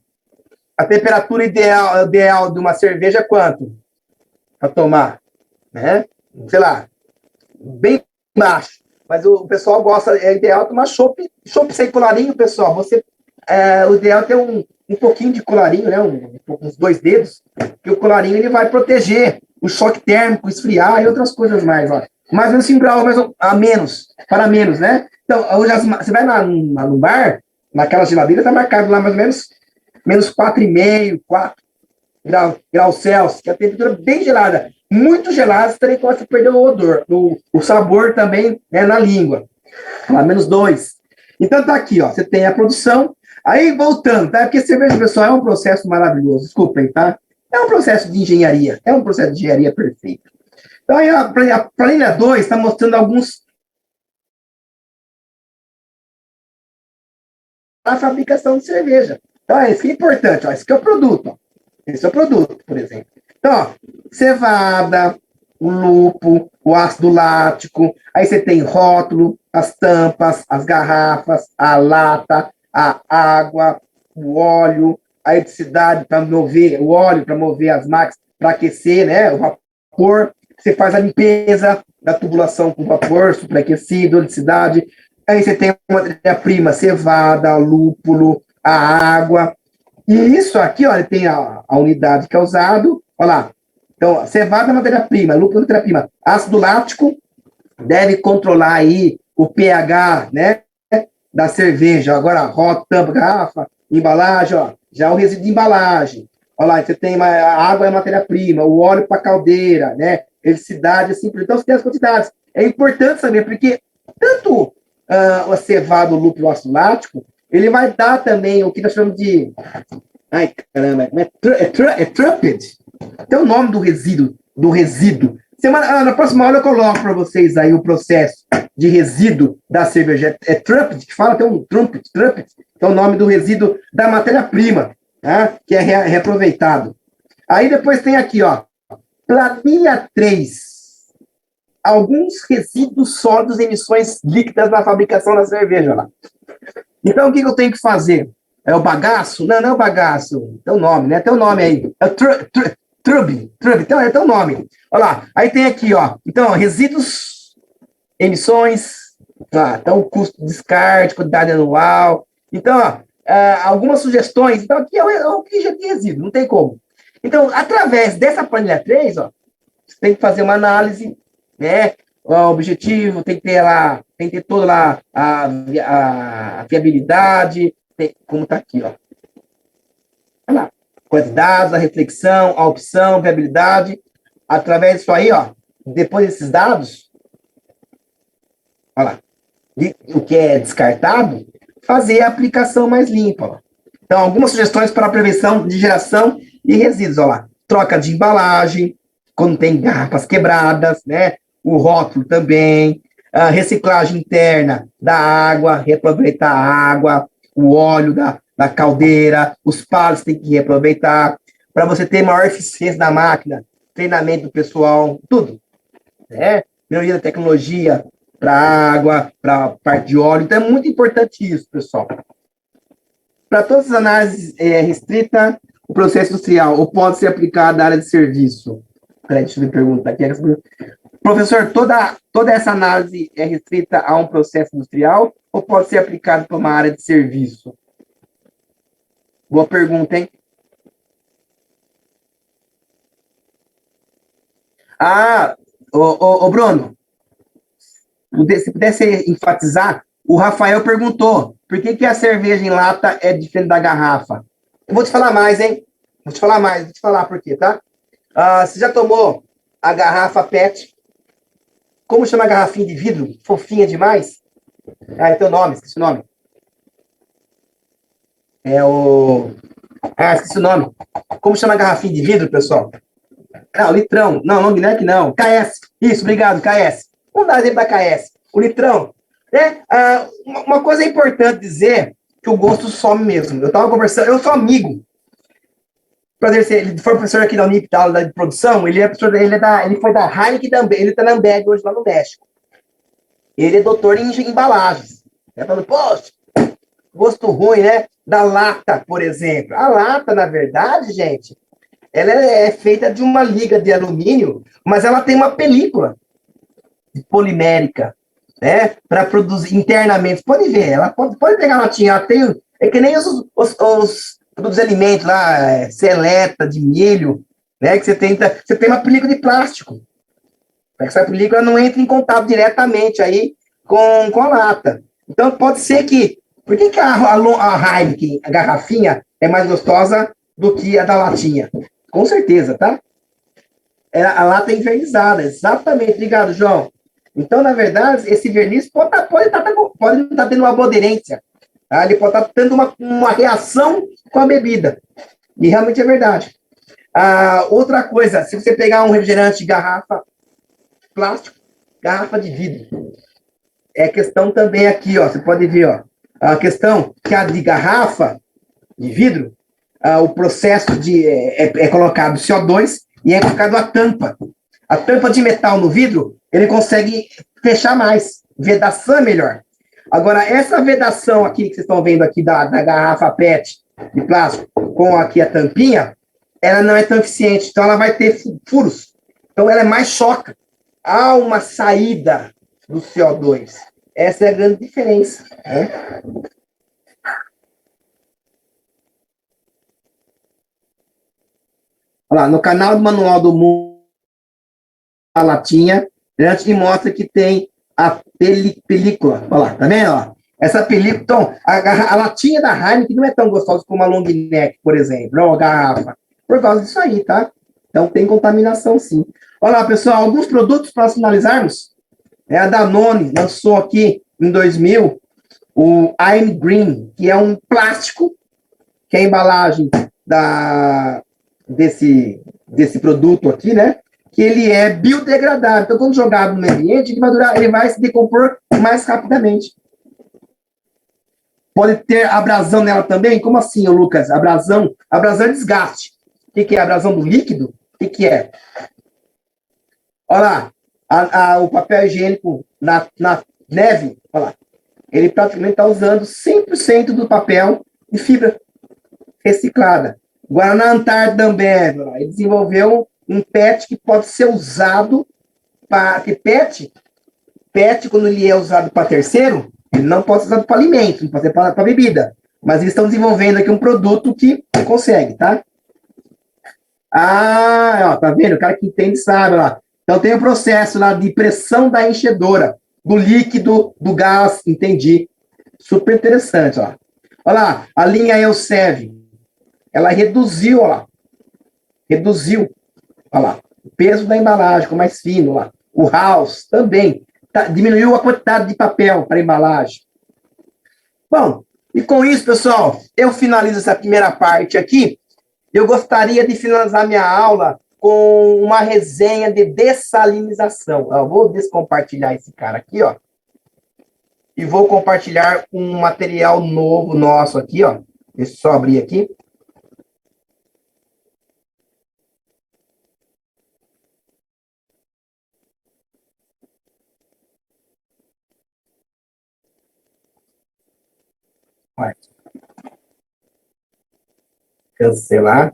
A temperatura ideal de uma cerveja é quanto? Para tomar, né? Sei lá, bem baixo. Mas o pessoal gosta, é ideal tomar chopp sem colarinho, pessoal. O ideal é ter um pouquinho de colarinho, né? Uns 2 dedos, que o colarinho ele vai proteger o choque térmico, esfriar e outras coisas mais, ó. Mais ou menos 5 graus para menos, né? Então, hoje você vai no bar, naquela geladeira, tá marcado lá mais ou menos menos 4,5, 4 graus Celsius, que é a temperatura bem gelada. Muito gelada, você também pode perder o odor, o sabor também, né, na língua. Lá, menos 2. Então tá aqui, ó. Você tem a produção. Aí, voltando, tá? Porque cerveja, pessoal, é um processo maravilhoso. Desculpem, tá? É um processo de engenharia. É um processo de engenharia perfeito. Então, aí a planilha 2 está mostrando alguns a fabricação de cerveja. Então, isso é importante. Ó, esse aqui é o produto. Ó. Esse é o produto, por exemplo. Então, ó, cevada, o lúpulo, o ácido lático, aí você tem rótulo, as tampas, as garrafas, a lata, a água, o óleo, a eletricidade para mover, o óleo para mover as máquinas, para aquecer, né, o vapor. Você faz a limpeza da tubulação com vapor, superaquecido, eletricidade. Aí você tem a matéria-prima, cevada, lúpulo, a água. E isso aqui, olha, tem a unidade que é usado. Olha lá. Então, cevada é matéria-prima, lúpulo é matéria-prima. Ácido lático deve controlar aí o pH, né, da cerveja. Agora, rótulo, tampa, garrafa, embalagem, ó, já o resíduo de embalagem. Olha lá, você tem a água é matéria-prima, o óleo para caldeira, né, eletricidade, assim, então você tem as quantidades. É importante saber, porque tanto o cevado, o lúpulo, o ácido lático, ele vai dar também o que nós chamamos de... Ai, caramba, é trumpet. Tem o nome do resíduo. Na próxima aula eu coloco para vocês aí o processo de resíduo da cerveja. É trumpet, que fala, tem um trumpet, que é o nome do resíduo da matéria-prima, tá? Que é reaproveitado. Aí depois tem aqui, ó, planilha 3. Alguns resíduos sólidos e emissões líquidas na fabricação da cerveja lá. Então, o que eu tenho que fazer? É o bagaço? Não, não é o bagaço. Tem o nome, né? Tem o nome aí. É o trub. Então, é teu nome. Olha lá. Aí tem aqui, ó. Então, resíduos, emissões. Então, o custo de descarte, quantidade anual. Então, ó, algumas sugestões. Então, aqui é o que já tem resíduo. Não tem como. Então, através dessa planilha 3, ó, você tem que fazer uma análise, né? O objetivo tem que ter lá, tem que ter toda lá a fiabilidade, como está aqui, ó. Olha lá. Quantidades, a reflexão, a opção, viabilidade. Através disso aí, ó, depois desses dados, olha lá, o que é descartado, fazer a aplicação mais limpa. Ó. Então, algumas sugestões para a prevenção de geração e resíduos, olha lá. Troca de embalagem, quando tem garrafas quebradas, né? O rótulo também, a reciclagem interna da água, reaproveitar a água, o óleo da caldeira, os palos tem que reaproveitar, para você ter maior eficiência da máquina, treinamento do pessoal, tudo. Né? Melhoria da tecnologia para água, para parte de óleo, então é muito importante isso, pessoal. Para todas as análises restrita o processo industrial, ou pode ser aplicado na área de serviço? Peraí, deixa eu me perguntar aqui. Professor, toda essa análise é restrita a um processo industrial ou pode ser aplicado para uma área de serviço? Boa pergunta, hein? Ô Bruno, se pudesse enfatizar, o Rafael perguntou por que a cerveja em lata é diferente da garrafa. Eu vou te falar mais, hein? Vou te falar por quê, tá? Você já tomou a garrafa PET? Como chama a garrafinha de vidro? Fofinha demais? É teu nome, esqueci o nome. Esqueci o nome. Como chama a garrafinha de vidro, pessoal? Não, litrão. Não, long neck não. KS. Isso, obrigado, KS. Vamos dar exemplo da KS. O litrão. Uma coisa importante dizer que o gosto some mesmo. Eu estava conversando, eu sou amigo. Ele foi professor aqui da Unip, da aula de produção, ele foi da Heineken, ele está na Ambev hoje lá no México. Ele é doutor em embalagens. Ele falando, poxa, gosto ruim, né? Da lata, por exemplo. A lata, na verdade, gente, ela é feita de uma liga de alumínio, mas ela tem uma película polimérica, né? Para produzir internamente. Pode ver, ela pode pegar a latinha, ela tem. É que nem os produtos de alimentos lá, seleta, de milho, né? Que você tem uma película de plástico. Para que essa película não entre em contato diretamente aí com a lata. Então, pode ser que... Por que a Heineken, a garrafinha, é mais gostosa do que a da latinha? Com certeza, tá? A lata é envernizada, exatamente. Obrigado, João. Então, na verdade, esse verniz pode não estar tendo uma boa aderência. Tá? Ele pode estar tendo uma reação com a bebida. E realmente é verdade. Outra coisa, se você pegar um refrigerante de garrafa plástico, garrafa de vidro, é questão também aqui, ó, você pode ver, ó, a questão que a de garrafa de vidro, o processo é colocado CO2 e é colocado a tampa. A tampa de metal no vidro, ele consegue fechar mais, vedação é melhor. Agora, essa vedação aqui que vocês estão vendo aqui da garrafa PET de plástico com aqui a tampinha, ela não é tão eficiente, então ela vai ter furos. Então ela é mais choca. Há uma saída do CO2. Essa é a grande diferença. Né? Olha lá, no canal do Manual do Mundo, a latinha, a gente mostra que tem a película. Olha lá, tá vendo? Ó? Essa película, então, a latinha da Heineken não é tão gostosa como a long neck, por exemplo, não, a garrafa. Por causa disso aí, tá? Então tem contaminação, sim. Olha lá, pessoal, alguns produtos para finalizarmos. A Danone lançou aqui em 2000 o I'm Green, que é um plástico, que é a embalagem desse produto aqui, né? Que ele é biodegradável. Então, quando jogado no ambiente, ele vai se decompor mais rapidamente. Pode ter abrasão nela também? Como assim, Lucas? Abrasão é desgaste. O que é? Abrasão do líquido? O que é? Olha lá, o papel higiênico na neve, olha lá, ele praticamente está usando 100% do papel de fibra reciclada. Agora, na Antártida Ambev, ele desenvolveu um PET que pode ser usado para... PET, quando ele é usado para terceiro, ele não pode ser usado para alimento, não pode ser para bebida. Mas eles estão desenvolvendo aqui um produto que consegue, tá? Ó, tá vendo? O cara que entende sabe, ó. Então tem o processo lá de pressão da enchedora, do líquido, do gás, entendi. Super interessante, ó. Olha lá, a linha Elsev, ela reduziu, ó lá. Reduziu, olha lá, o peso da embalagem, ficou mais fino, ó lá. O House também, diminuiu a quantidade de papel para embalagem. Bom, e com isso, pessoal, eu finalizo essa primeira parte aqui. Eu gostaria de finalizar minha aula com uma resenha de dessalinização. Eu vou descompartilhar esse cara aqui, ó. E vou compartilhar um material novo nosso aqui, ó. Deixa eu só abrir aqui. Vai. Cancelar.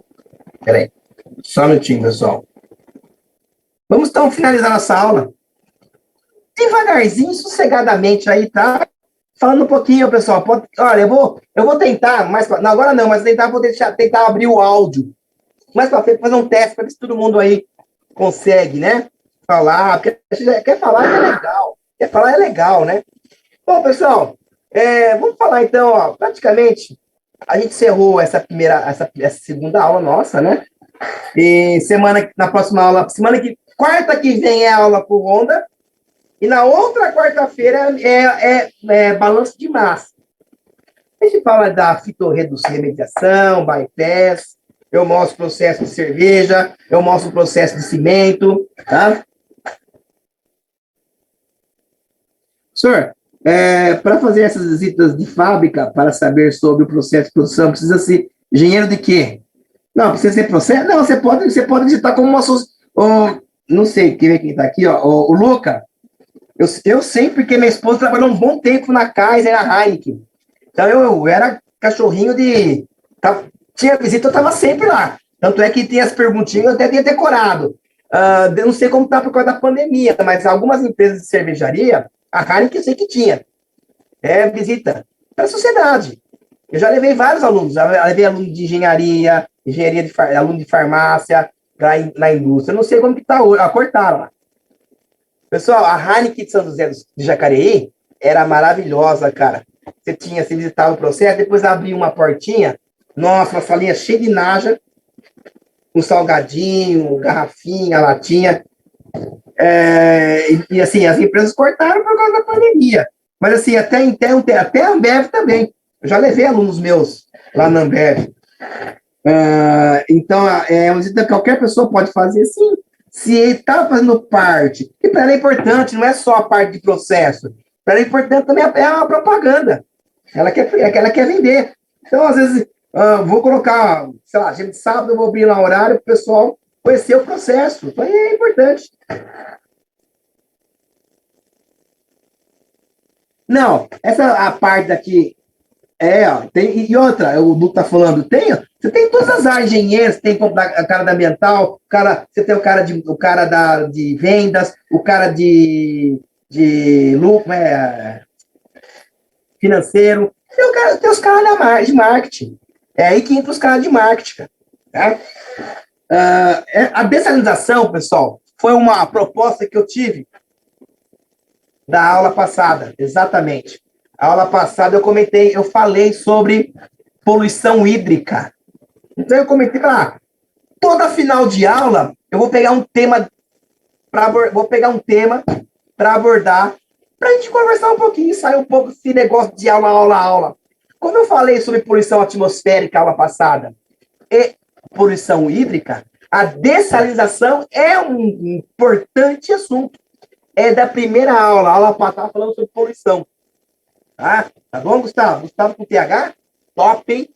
Peraí. Só um minutinho, pessoal. Vamos então finalizar nossa aula. Devagarzinho, sossegadamente aí, tá? Falando um pouquinho, pessoal. Olha, eu vou tentar, não, agora não, mas vou tentar abrir o áudio. Mais para frente, fazer um teste para ver se todo mundo aí consegue, né? Falar, porque quer falar é legal. Quer falar é legal, né? Bom, pessoal, vamos falar então, ó, praticamente, a gente encerrou essa segunda aula nossa, né? E na próxima aula, quarta que vem é a aula por Honda, e na outra quarta-feira é balanço de massa. A gente fala da fitorremediação, bypass, eu mostro o processo de cerveja, eu mostro o processo de cimento, tá? Senhor, para fazer essas visitas de fábrica, para saber sobre o processo de produção, precisa ser engenheiro de quê? Não, precisa ser processo? Não, você pode visitar como uma... não sei, quem está aqui, ó, o Luca. Eu sempre, porque minha esposa trabalhou um bom tempo na Kaiser, na Heineken. Então, eu era cachorrinho de... tinha visita, eu estava sempre lá. Tanto é que tem as perguntinhas, eu até tinha decorado. Eu não sei como está por causa da pandemia, mas algumas empresas de cervejaria, a Heineken eu sei que tinha. Visita para a sociedade. Eu já levei vários alunos. Já levei aluno de engenharia aluno de farmácia, na indústria. Eu não sei como que está hoje. Cortaram lá. Pessoal, a Heineken de São José de Jacareí era maravilhosa, cara. Você visitava o processo, depois abria uma portinha, nossa, uma salinha cheia de naja, um salgadinho, garrafinha, latinha. Assim, as empresas cortaram por causa da pandemia. Mas assim, até a Ambev também. Eu já levei alunos meus lá na Ambev. Então, qualquer pessoa pode fazer sim. Se está fazendo parte, e para ela é importante, não é só a parte de processo. Para ela é importante também a propaganda. Ela quer vender. Então, às vezes, vou colocar, sei lá, de sábado eu vou abrir lá um horário para o pessoal conhecer o processo. Então, é importante. Não, essa a parte daqui tem, e outra, o Duque tá falando, você tem todas as áreas, engenheiros, tem o cara da ambiental, você tem o cara de vendas, o cara de lucro, financeiro, tem os caras de marketing. É aí que entra os caras de marketing, tá? A dessalinização, pessoal, foi uma proposta que eu tive da aula passada, exatamente. A aula passada eu falei sobre poluição hídrica. Então eu comentei, toda final de aula eu vou pegar um tema para abordar, para a gente conversar um pouquinho, sair um pouco desse negócio de aula. Como eu falei sobre poluição atmosférica aula passada e poluição hídrica, a dessalinização é um importante assunto. É da primeira aula. A aula passada falando sobre poluição. Tá bom, Gustavo? Gustavo com TH? Top, hein?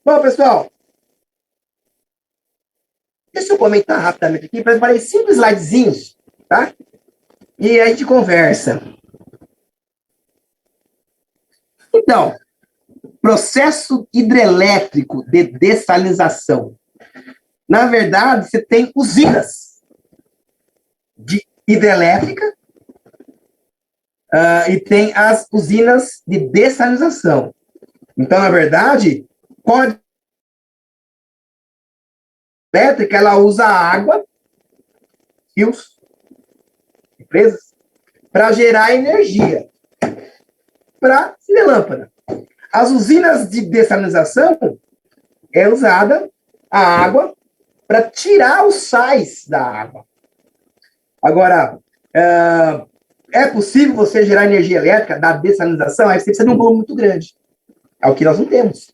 Bom, pessoal, deixa eu comentar rapidamente aqui. Preparei 5 slidezinhos, tá? E a gente conversa. Então, processo hidrelétrico de dessalinização. Na verdade, você tem usinas de hidrelétrica e tem as usinas de dessalinização. Então, na verdade, a elétrica, ela usa água, rios, empresas, para gerar energia para acender lâmpada. As usinas de dessalinização é usada a água para tirar os sais da água. Agora, é possível você gerar energia elétrica da dessalinização? Aí você precisa de um volume muito grande. É o que nós não temos.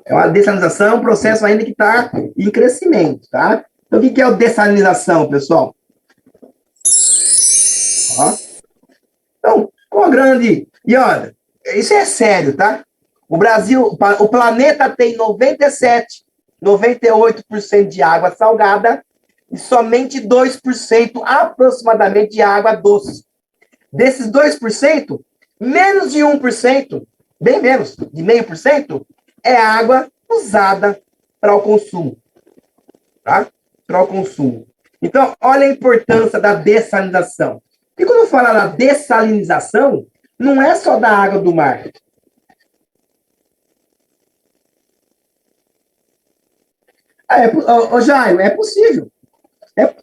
A dessalinização é um processo ainda que está em crescimento, tá? Então, o que é a dessalinização, pessoal? Então, com a grande... E olha, isso é sério, tá? O Brasil, o planeta tem 98% de água salgada e somente 2% aproximadamente de água doce. Desses 2%, menos de 1%, bem menos, de 0,5%, é água usada para o consumo. Tá? Para o consumo. Então, olha a importância da dessalinização. E quando eu falo da dessalinização, não é só da água do mar. Jairo, é possível.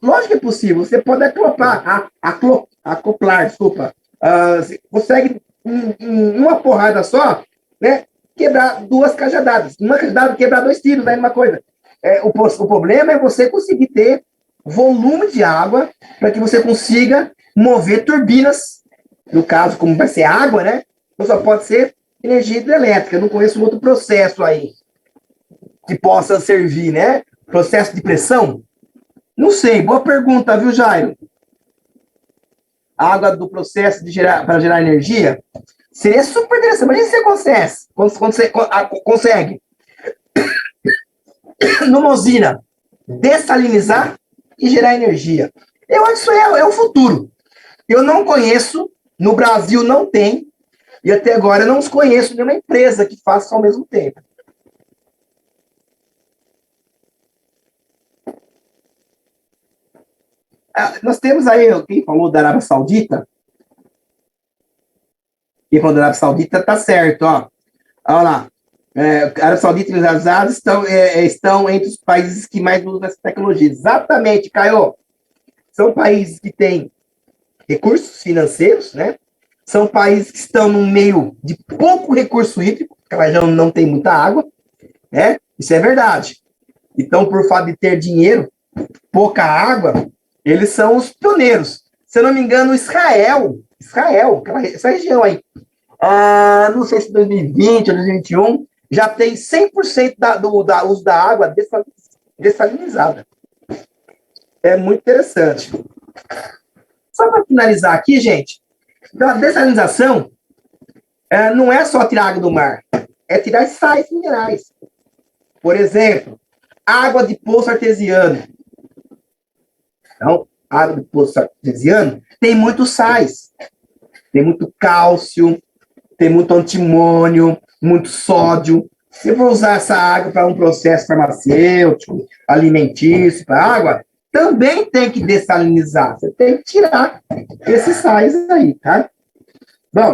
Lógico que é possível. Você pode acoplar, desculpa. Você consegue, em uma porrada só, né, quebrar 2 cajadadas. Uma cajadada quebrar 2 tiros, aí uma coisa. O problema é você conseguir ter volume de água para que você consiga mover turbinas. No caso, como vai ser água, né? Então só pode ser energia hidrelétrica. Eu não conheço um outro processo aí que possa servir, né? Processo de pressão? Não sei. Boa pergunta, viu, Jairo? Água do processo para gerar energia? Seria super interessante. Imagina se você consegue numa usina dessalinizar e gerar energia. Eu acho que isso é o futuro. Eu não conheço, no Brasil não tem, e até agora eu não conheço nenhuma empresa que faça ao mesmo tempo. Nós temos aí, quem falou da Arábia Saudita? Quem falou da Arábia Saudita está certo, ó. Olha lá. A Arábia Saudita e os Estados Unidos estão entre os países que mais usam essa tecnologia. Exatamente, Caio. São países que têm recursos financeiros, né? São países que estão no meio de pouco recurso hídrico, porque a região não tem muita água, né? Isso é verdade. Então, por fato de ter dinheiro, pouca água, eles são os pioneiros. Se eu não me engano, Israel, essa região aí, não sei se 2020 ou 2021, já tem 100% do uso da água dessalinizada. É muito interessante. Só para finalizar aqui, gente, então a dessalinização não é só tirar água do mar, é tirar sais minerais. Por exemplo, água de poço artesiano. Então, água de poço artesiano tem muitos sais. Tem muito cálcio, tem muito antimônio, muito sódio. Se eu vou usar essa água para um processo farmacêutico, alimentício, para água, também tem que dessalinizar. Você tem que tirar esses sais aí, tá? Bom,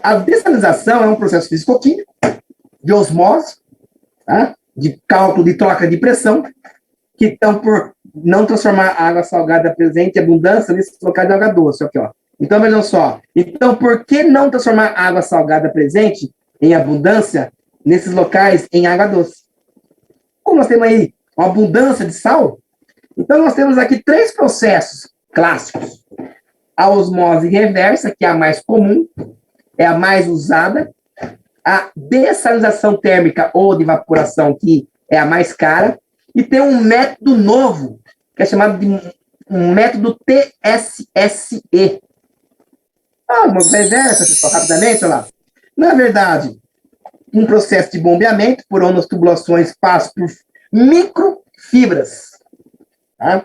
a dessalinização é um processo físico-químico de osmose, tá? De cálculo de troca de pressão, que estão por não transformar a água salgada presente em abundância nesse local de água doce. Aqui, ó. Então, vejam só. Então, por que não transformar a água salgada presente em abundância nesses locais em água doce? Como nós temos aí uma abundância de sal, então nós temos aqui 3 processos clássicos. A osmose reversa, que é a mais comum, é a mais usada. A dessalinização térmica ou de evaporação, que é a mais cara. E tem um método novo, que é chamado de um método TSSE. Uma reversa, pessoal, rapidamente, olha lá. Na verdade, um processo de bombeamento por onde as tubulações passam por microfibras. Tá?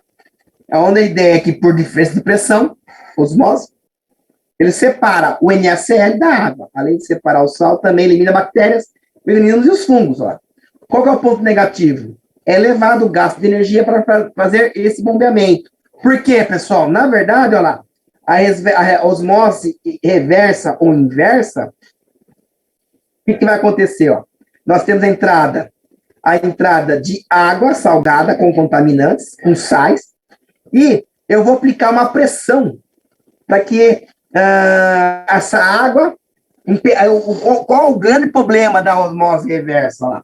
Onde a ideia é que, por diferença de pressão, osmose, ele separa o NaCl da água. Além de separar o sal, também elimina bactérias, eliminando os fungos. Ó. Qual que é o ponto negativo? É elevado o gasto de energia para fazer esse bombeamento. Por quê, pessoal? Na verdade, olha lá, a osmose reversa ou inversa, o que vai acontecer? Ó? Nós temos a entrada de água salgada com contaminantes, com sais, e eu vou aplicar uma pressão para que essa água... Qual o grande problema da osmose reversa lá?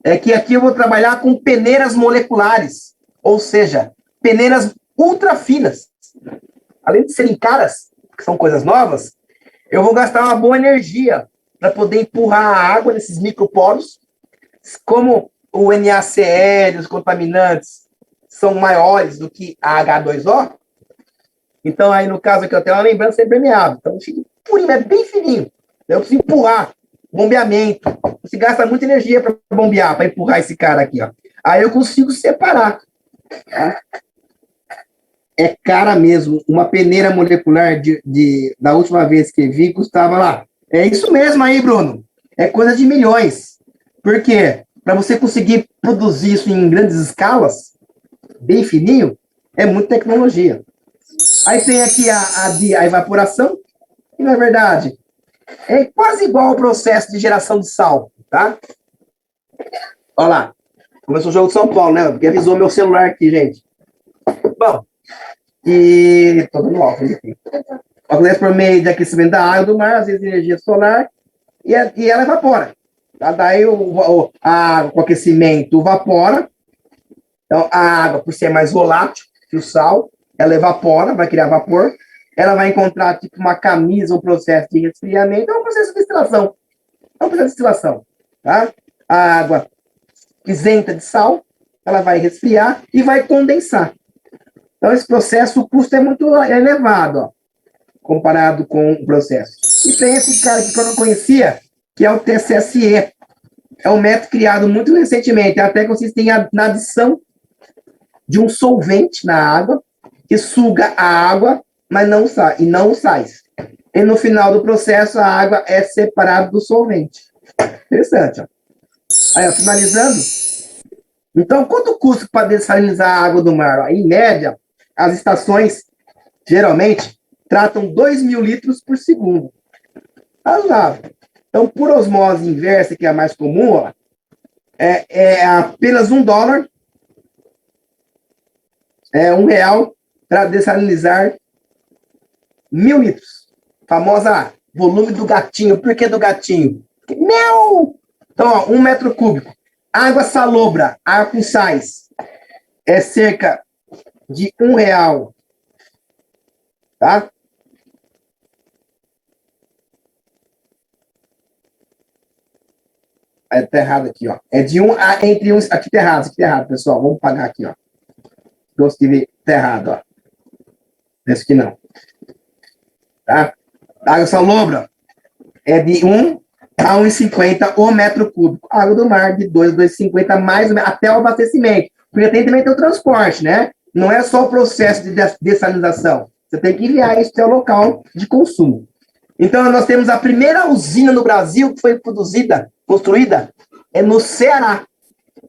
É que aqui eu vou trabalhar com peneiras moleculares, ou seja, peneiras ultra finas. Além de serem caras, que são coisas novas, eu vou gastar uma boa energia para poder empurrar a água nesses microporos. Como o NaCl, os contaminantes, são maiores do que a H2O, então aí no caso aqui eu tenho uma lembrança é impermeável. Então fica purinho, é bem fininho. Eu preciso empurrar, bombeamento. Você gasta muita energia para bombear, para empurrar esse cara aqui, ó. Aí eu consigo separar. Tá? É cara mesmo. Uma peneira molecular da última vez que vi custava lá. É isso mesmo aí, Bruno. É coisa de milhões. Por quê? Para você conseguir produzir isso em grandes escalas, bem fininho, é muita tecnologia. Aí tem aqui a evaporação, que na verdade é quase igual ao processo de geração de sal, tá? Olha lá. Começou o jogo de São Paulo, né? Porque avisou meu celular aqui, gente. Bom, e tô dando óculos aqui. Acontece por meio de aquecimento da água do mar, às vezes energia solar, e ela evapora. Tá? Daí a água com aquecimento evapora. Então, a água, por ser mais volátil que o sal, ela evapora, vai criar vapor. Ela vai encontrar, tipo, uma camisa, um processo de resfriamento. É um processo de destilação. É um processo de destilação. Tá? A água isenta de sal, ela vai resfriar e vai condensar. Então, esse processo, o custo é muito elevado, ó, comparado com o processo. E tem esse cara que eu não conhecia, que é o TSSE. É um método criado muito recentemente, até consiste na adição de um solvente na água, que suga a água, mas não sai, e não sai. E no final do processo, a água é separada do solvente. Interessante, ó. Aí, ó, finalizando. Então, quanto custa para dessalinizar a água do mar? Ó? Em média, as estações, geralmente, tratam 2.000 litros por segundo. Razoável. Então, por osmose inversa, que é a mais comum, ó, é apenas $1, R$ 1 para dessalinizar 1.000 litros. Famosa volume do gatinho. Por que do gatinho? Meu! Então, ó, 1 metro cúbico. Água salobra, água com sais, é cerca de R$ 1, tá? tá errado aqui, ó. É de 1 a entre 1. Aqui tá errado, pessoal. Vamos pagar aqui, ó. Gostei, tá errado, ó. Esse aqui não. Tá? Água salobra é de 1 a 1,50 o metro cúbico. Água do mar de 2 a 2,50 mais ou menos, até o abastecimento. Porque também tem o transporte, né? Não é só o processo de dessalinização. Você tem que enviar isso até o local de consumo. Então, nós temos a primeira usina no Brasil que foi construída no Ceará.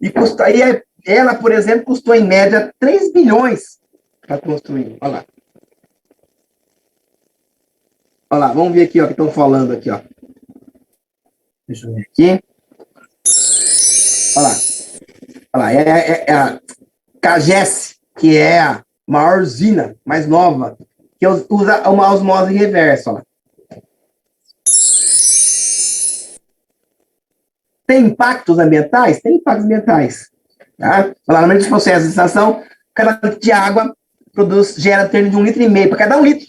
E custaria, ela, por exemplo, custou em média 3 bilhões para construir. Olha lá. Olha lá, vamos ver aqui, ó, o que estão falando aqui, ó. Deixa eu ver aqui. Olha lá. Olha lá, é a CAGES, que é a maior usina, mais nova, que usa uma osmose reversa, olha lá. Tem impactos ambientais? Tem impactos ambientais. Tá? Lá no meio dos processos de extração, cada litro de água gera em torno de 1,5 litro para cada 1 litro.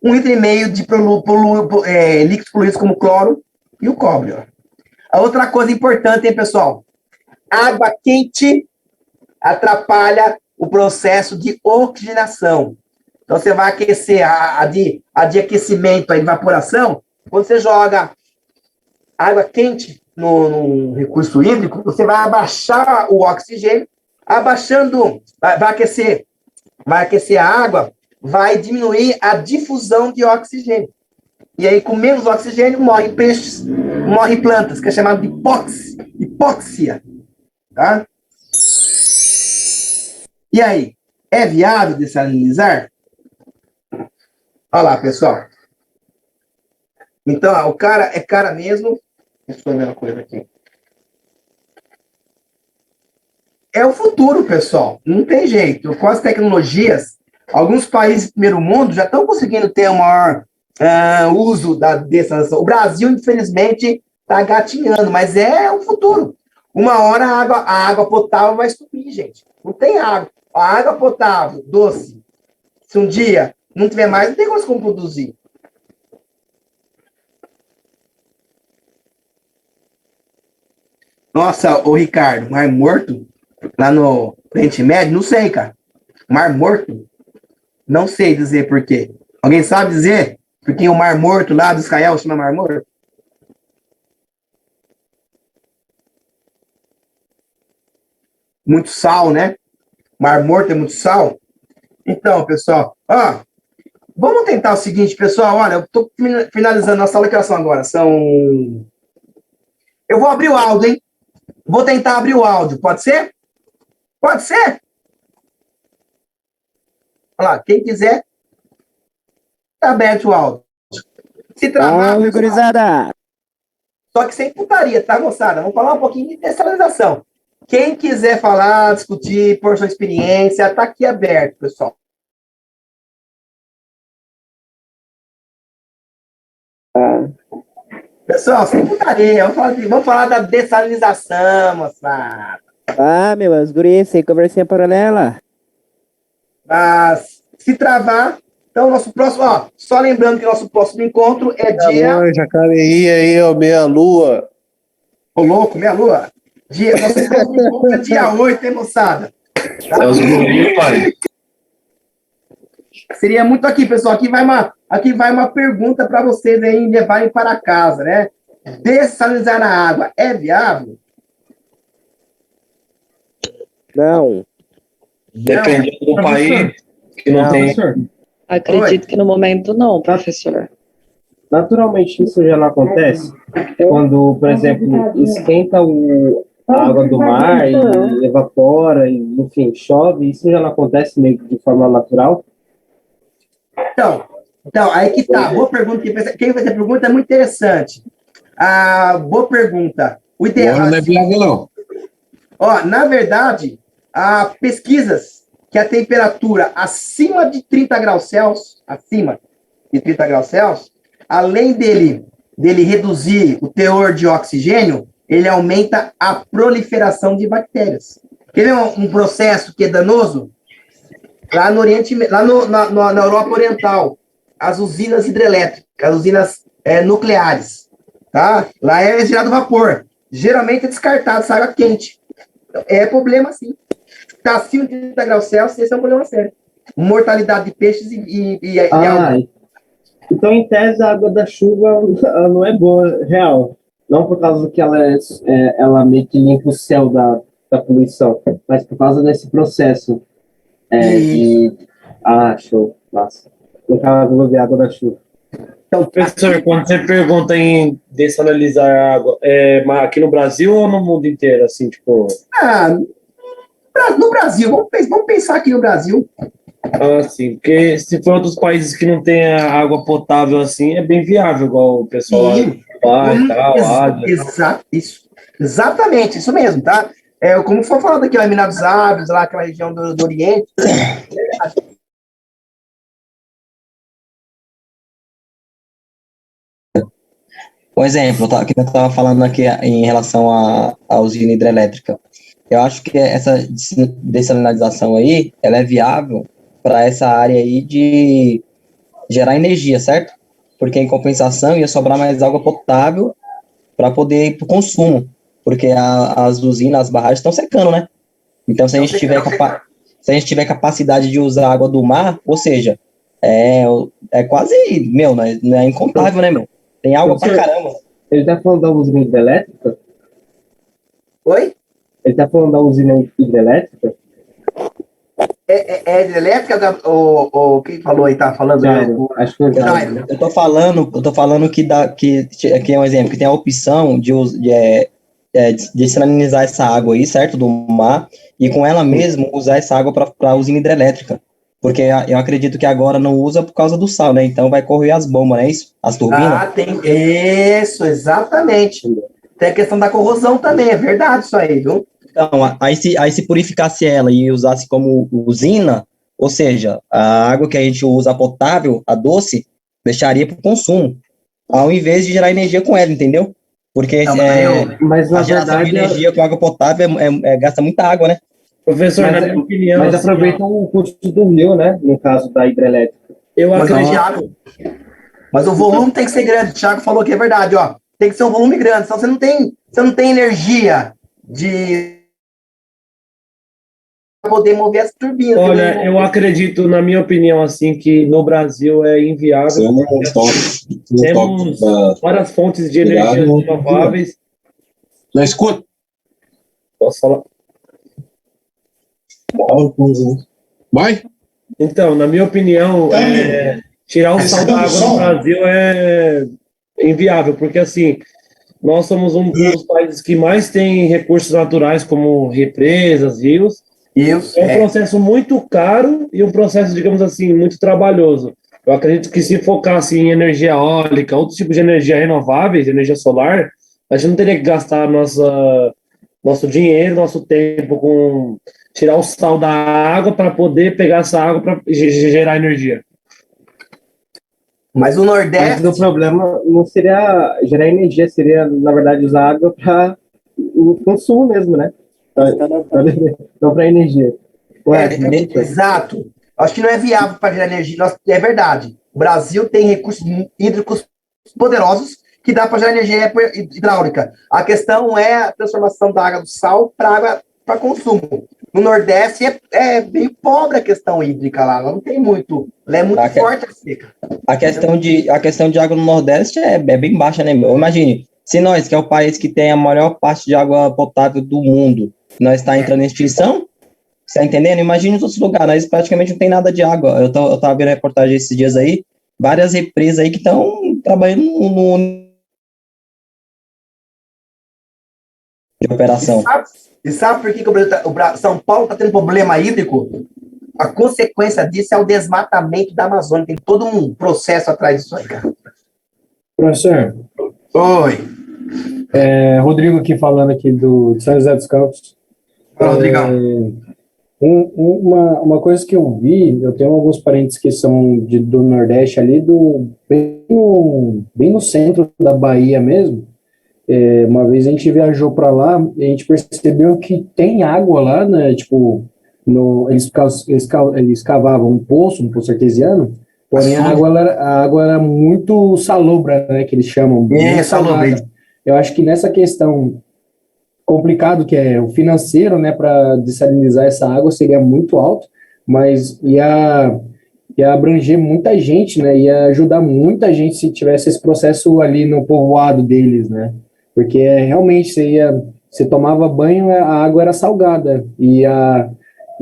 1,5 litro de líquidos poluídos como cloro e o cobre. Ó. A outra coisa importante, hein, pessoal? Água quente atrapalha o processo de oxigenação. Então, você vai aquecer a de aquecimento, a evaporação, quando você joga água quente no recurso hídrico, você vai abaixar o oxigênio, abaixando, vai aquecer a água, vai diminuir a difusão de oxigênio. E aí, com menos oxigênio, morrem peixes, morrem plantas, que é chamado de hipóxia. Tá? E aí, é viável dessalinizar? Olha lá, pessoal. Então, ó, o cara é cara mesmo. Deixa eu ver uma coisa aqui. É o futuro, pessoal. Não tem jeito. Com as tecnologias, alguns países do primeiro mundo já estão conseguindo ter o maior uso da dessalinização. O Brasil, infelizmente, está gatinhando, mas é o futuro. Uma hora a água potável vai subir, gente. Não tem água. A água potável, doce, se um dia não tiver mais, não tem como produzir. Nossa, o Ricardo, Mar Morto, lá no Oriente Médio, não sei, cara. Mar Morto? Não sei dizer por quê. Alguém sabe dizer por que o Mar Morto lá do Israel chama Mar Morto? Muito sal, né? Mar Morto é muito sal. Então, pessoal, vamos tentar o seguinte, pessoal. Olha, eu estou finalizando nossa aula, que horas são agora? Eu vou abrir o áudio, hein? Vou tentar abrir o áudio, pode ser? Pode ser? Olha lá, quem quiser, tá aberto o áudio. Se travar, gurizada! Só que sem putaria, tá, moçada? Vamos falar um pouquinho de dessalinização. Quem quiser falar, discutir, por sua experiência, tá aqui aberto, pessoal. Pessoal, sem putaria, vamos falar da dessalinização, moçada. Meu, as gurias, sem conversinha paralela. Mas, se travar, então nosso próximo, só lembrando que nosso próximo encontro é dia... Jacareí aí, ó, meia-lua. Ô, louco, meia-lua. Nosso próximo encontro é dia 8, hein, moçada? É os guris, pai. Seria muito aqui, pessoal. Aqui vai uma pergunta para vocês aí levarem para casa, né? Dessalinizar a água é viável? Não. Dependendo do país que não tem. Professor, acredito que no momento não, professor. Naturalmente, isso já não acontece quando, por exemplo, esquenta a água do mar e evapora, e, enfim, chove. Isso já não acontece meio que de forma natural? Então, aí que tá. Boa pergunta. Quem fez a pergunta é muito interessante. Boa pergunta. O ideal... Não é viável, não. Na verdade, há pesquisas que a temperatura acima de 30 graus Celsius, além dele reduzir o teor de oxigênio, ele aumenta a proliferação de bactérias. Quer ver um processo que é danoso? Lá no Oriente, na Europa Oriental, as usinas hidrelétricas, as usinas nucleares, tá? Lá é gerado vapor. geralmente é descartado essa água quente. É problema, sim. Está acima de 30 graus Celsius, esse é um problema sério. Mortalidade de peixes e algas. Então, em tese, a água da chuva ela não é boa, real. Não por causa que ela meio que limpa o céu da poluição, mas por causa desse processo de... show, massa. No caso, vou ver a água da chuva. Então, Professor, quando você pergunta em dessalinizar a água, aqui no Brasil ou no mundo inteiro, assim, tipo... no Brasil, vamos pensar aqui no Brasil. Sim, porque se for outros países que não tem a água potável assim, é bem viável, igual o pessoal lá e tal. Exatamente, isso mesmo, tá? Como foi falado aqui, Emirados Árabes, lá aquela região do Oriente. Um exemplo, que eu estava falando aqui em relação à usina hidrelétrica. Eu acho que essa dessalinização aí, ela é viável para essa área aí de gerar energia, certo? Porque em compensação ia sobrar mais água potável para poder ir para o consumo, porque as usinas, as barragens estão secando, né? Então, se a gente tiver capacidade de usar água do mar, ou seja, é quase, não é incontável, né, meu? Tem água pra caramba. Ele tá falando da usina hidrelétrica? Oi? Ele tá falando da usina hidrelétrica? É hidrelétrica ou quem falou aí, tá falando? Acho que eu tô falando que é um exemplo, que tem a opção de salinizar essa água aí, certo, do mar, e com ela mesmo usar essa água para usina hidrelétrica. Porque eu acredito que agora não usa por causa do sal, né? Então vai correr as bombas, não é isso? As turbinas. Tem isso, exatamente. Tem a questão da corrosão também, é verdade isso aí, viu? Então, aí se purificasse ela e usasse como usina, ou seja, a água que a gente usa potável, a doce, deixaria para o consumo, ao invés de gerar energia com ela, entendeu? Porque mas na a geração verdade, de energia com água potável gasta muita água, né? Professor, na minha opinião... Mas aproveitam o custo do rio, né? No caso da hidrelétrica. Mas o volume tem que ser grande. O Thiago falou que é verdade, ó. Tem que ser um volume grande, senão você não tem energia de poder mover as turbinas. Olha, eu acredito, na minha opinião, assim, que no Brasil é inviável. Temos várias fontes de energia renováveis. Não escuta? Posso falar? Vai? Então, na minha opinião, tirar o sal da água do Brasil é inviável, porque assim, nós somos um dos países que mais tem recursos naturais, como represas, rios. É um processo muito caro e um processo, digamos assim, muito trabalhoso. Eu acredito que se focasse em energia eólica, outros tipos de energia renováveis, energia solar, a gente não teria que gastar nosso dinheiro, nosso tempo com tirar o sal da água para poder pegar essa água para gerar energia. Mas o Nordeste... Mas o problema não seria gerar energia, seria, na verdade, usar água para o consumo mesmo, né? Não para energia. Exato. Acho que não é viável para gerar energia. É verdade. O Brasil tem recursos hídricos poderosos que dá para gerar energia hidráulica. A questão é a transformação da água do sal para água para consumo. No Nordeste é bem pobre a questão hídrica lá. Não tem muito. Ela é muito forte a seca. A questão de água no Nordeste é bem baixa, né, meu? Imagine, se nós, que é o país que tem a maior parte de água potável do mundo, nós está entrando em extinção, você tá entendendo? Imagine os outros lugares, nós praticamente não tem nada de água. Eu tava vendo reportagem esses dias aí, várias represas aí que estão trabalhando de operação. E sabe por que o São Paulo está tendo problema hídrico? A consequência disso é o desmatamento da Amazônia. Tem todo um processo atrás disso aí, cara. Professor. Oi. Rodrigo aqui falando aqui do São José dos Campos. Fala, Rodrigão. Uma coisa que eu vi, eu tenho alguns parentes que são do Nordeste ali, bem no centro da Bahia mesmo. Uma vez a gente viajou para lá e a gente percebeu que tem água lá, né? Tipo, eles cavavam um poço artesiano, porém a água era muito salobra, né? Que eles chamam. Salobra. Eu acho que nessa questão complicado que é o financeiro, né, para dessalinizar essa água seria muito alto, mas ia abranger muita gente, né, ia ajudar muita gente se tivesse esse processo ali no povoado deles, né, porque realmente você tomava banho, a água era salgada, e a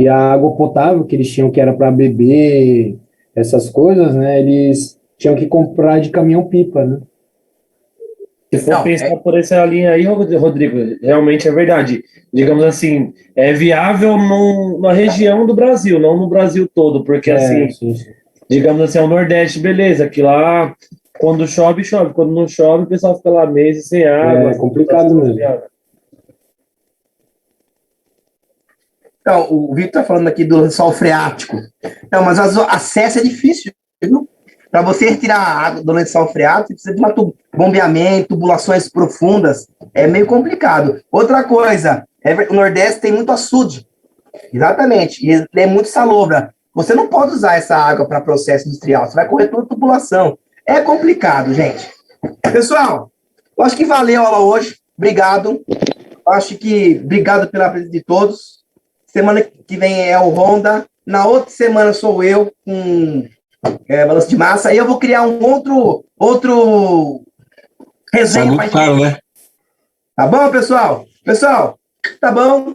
água potável que eles tinham, que era para beber, essas coisas, né, eles tinham que comprar de caminhão-pipa, né. Se for pensar por essa linha aí, Rodrigo, realmente é verdade. Digamos assim, é viável na região do Brasil, não no Brasil todo, porque assim, Sim, sim. digamos assim, é o Nordeste, beleza, que lá, quando chove, chove. Quando não chove, o pessoal fica lá meses sem água. É complicado mesmo. Então, o Vitor está falando aqui do lençol freático. Não, mas o acesso é difícil, viu? Para você retirar a água do lençol freático, você precisa de bombeamento, tubulações profundas. É meio complicado. Outra coisa, o Nordeste tem muito açude. Exatamente. E é muito salobra. Você não pode usar essa água para processo industrial. Você vai correr toda tubulação. É complicado, gente. Pessoal, eu acho que valeu a aula hoje. Obrigado. Obrigado pela presença de todos. Semana que vem é o Honda. Na outra semana sou eu com balanço de massa. Aí eu vou criar um outro resenha. Tá muito caro, né? Tá bom, pessoal? Pessoal, tá bom?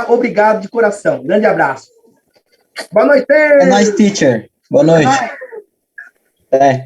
Obrigado de coração. Grande abraço. Boa noite. É nóis, teacher. Boa noite. É.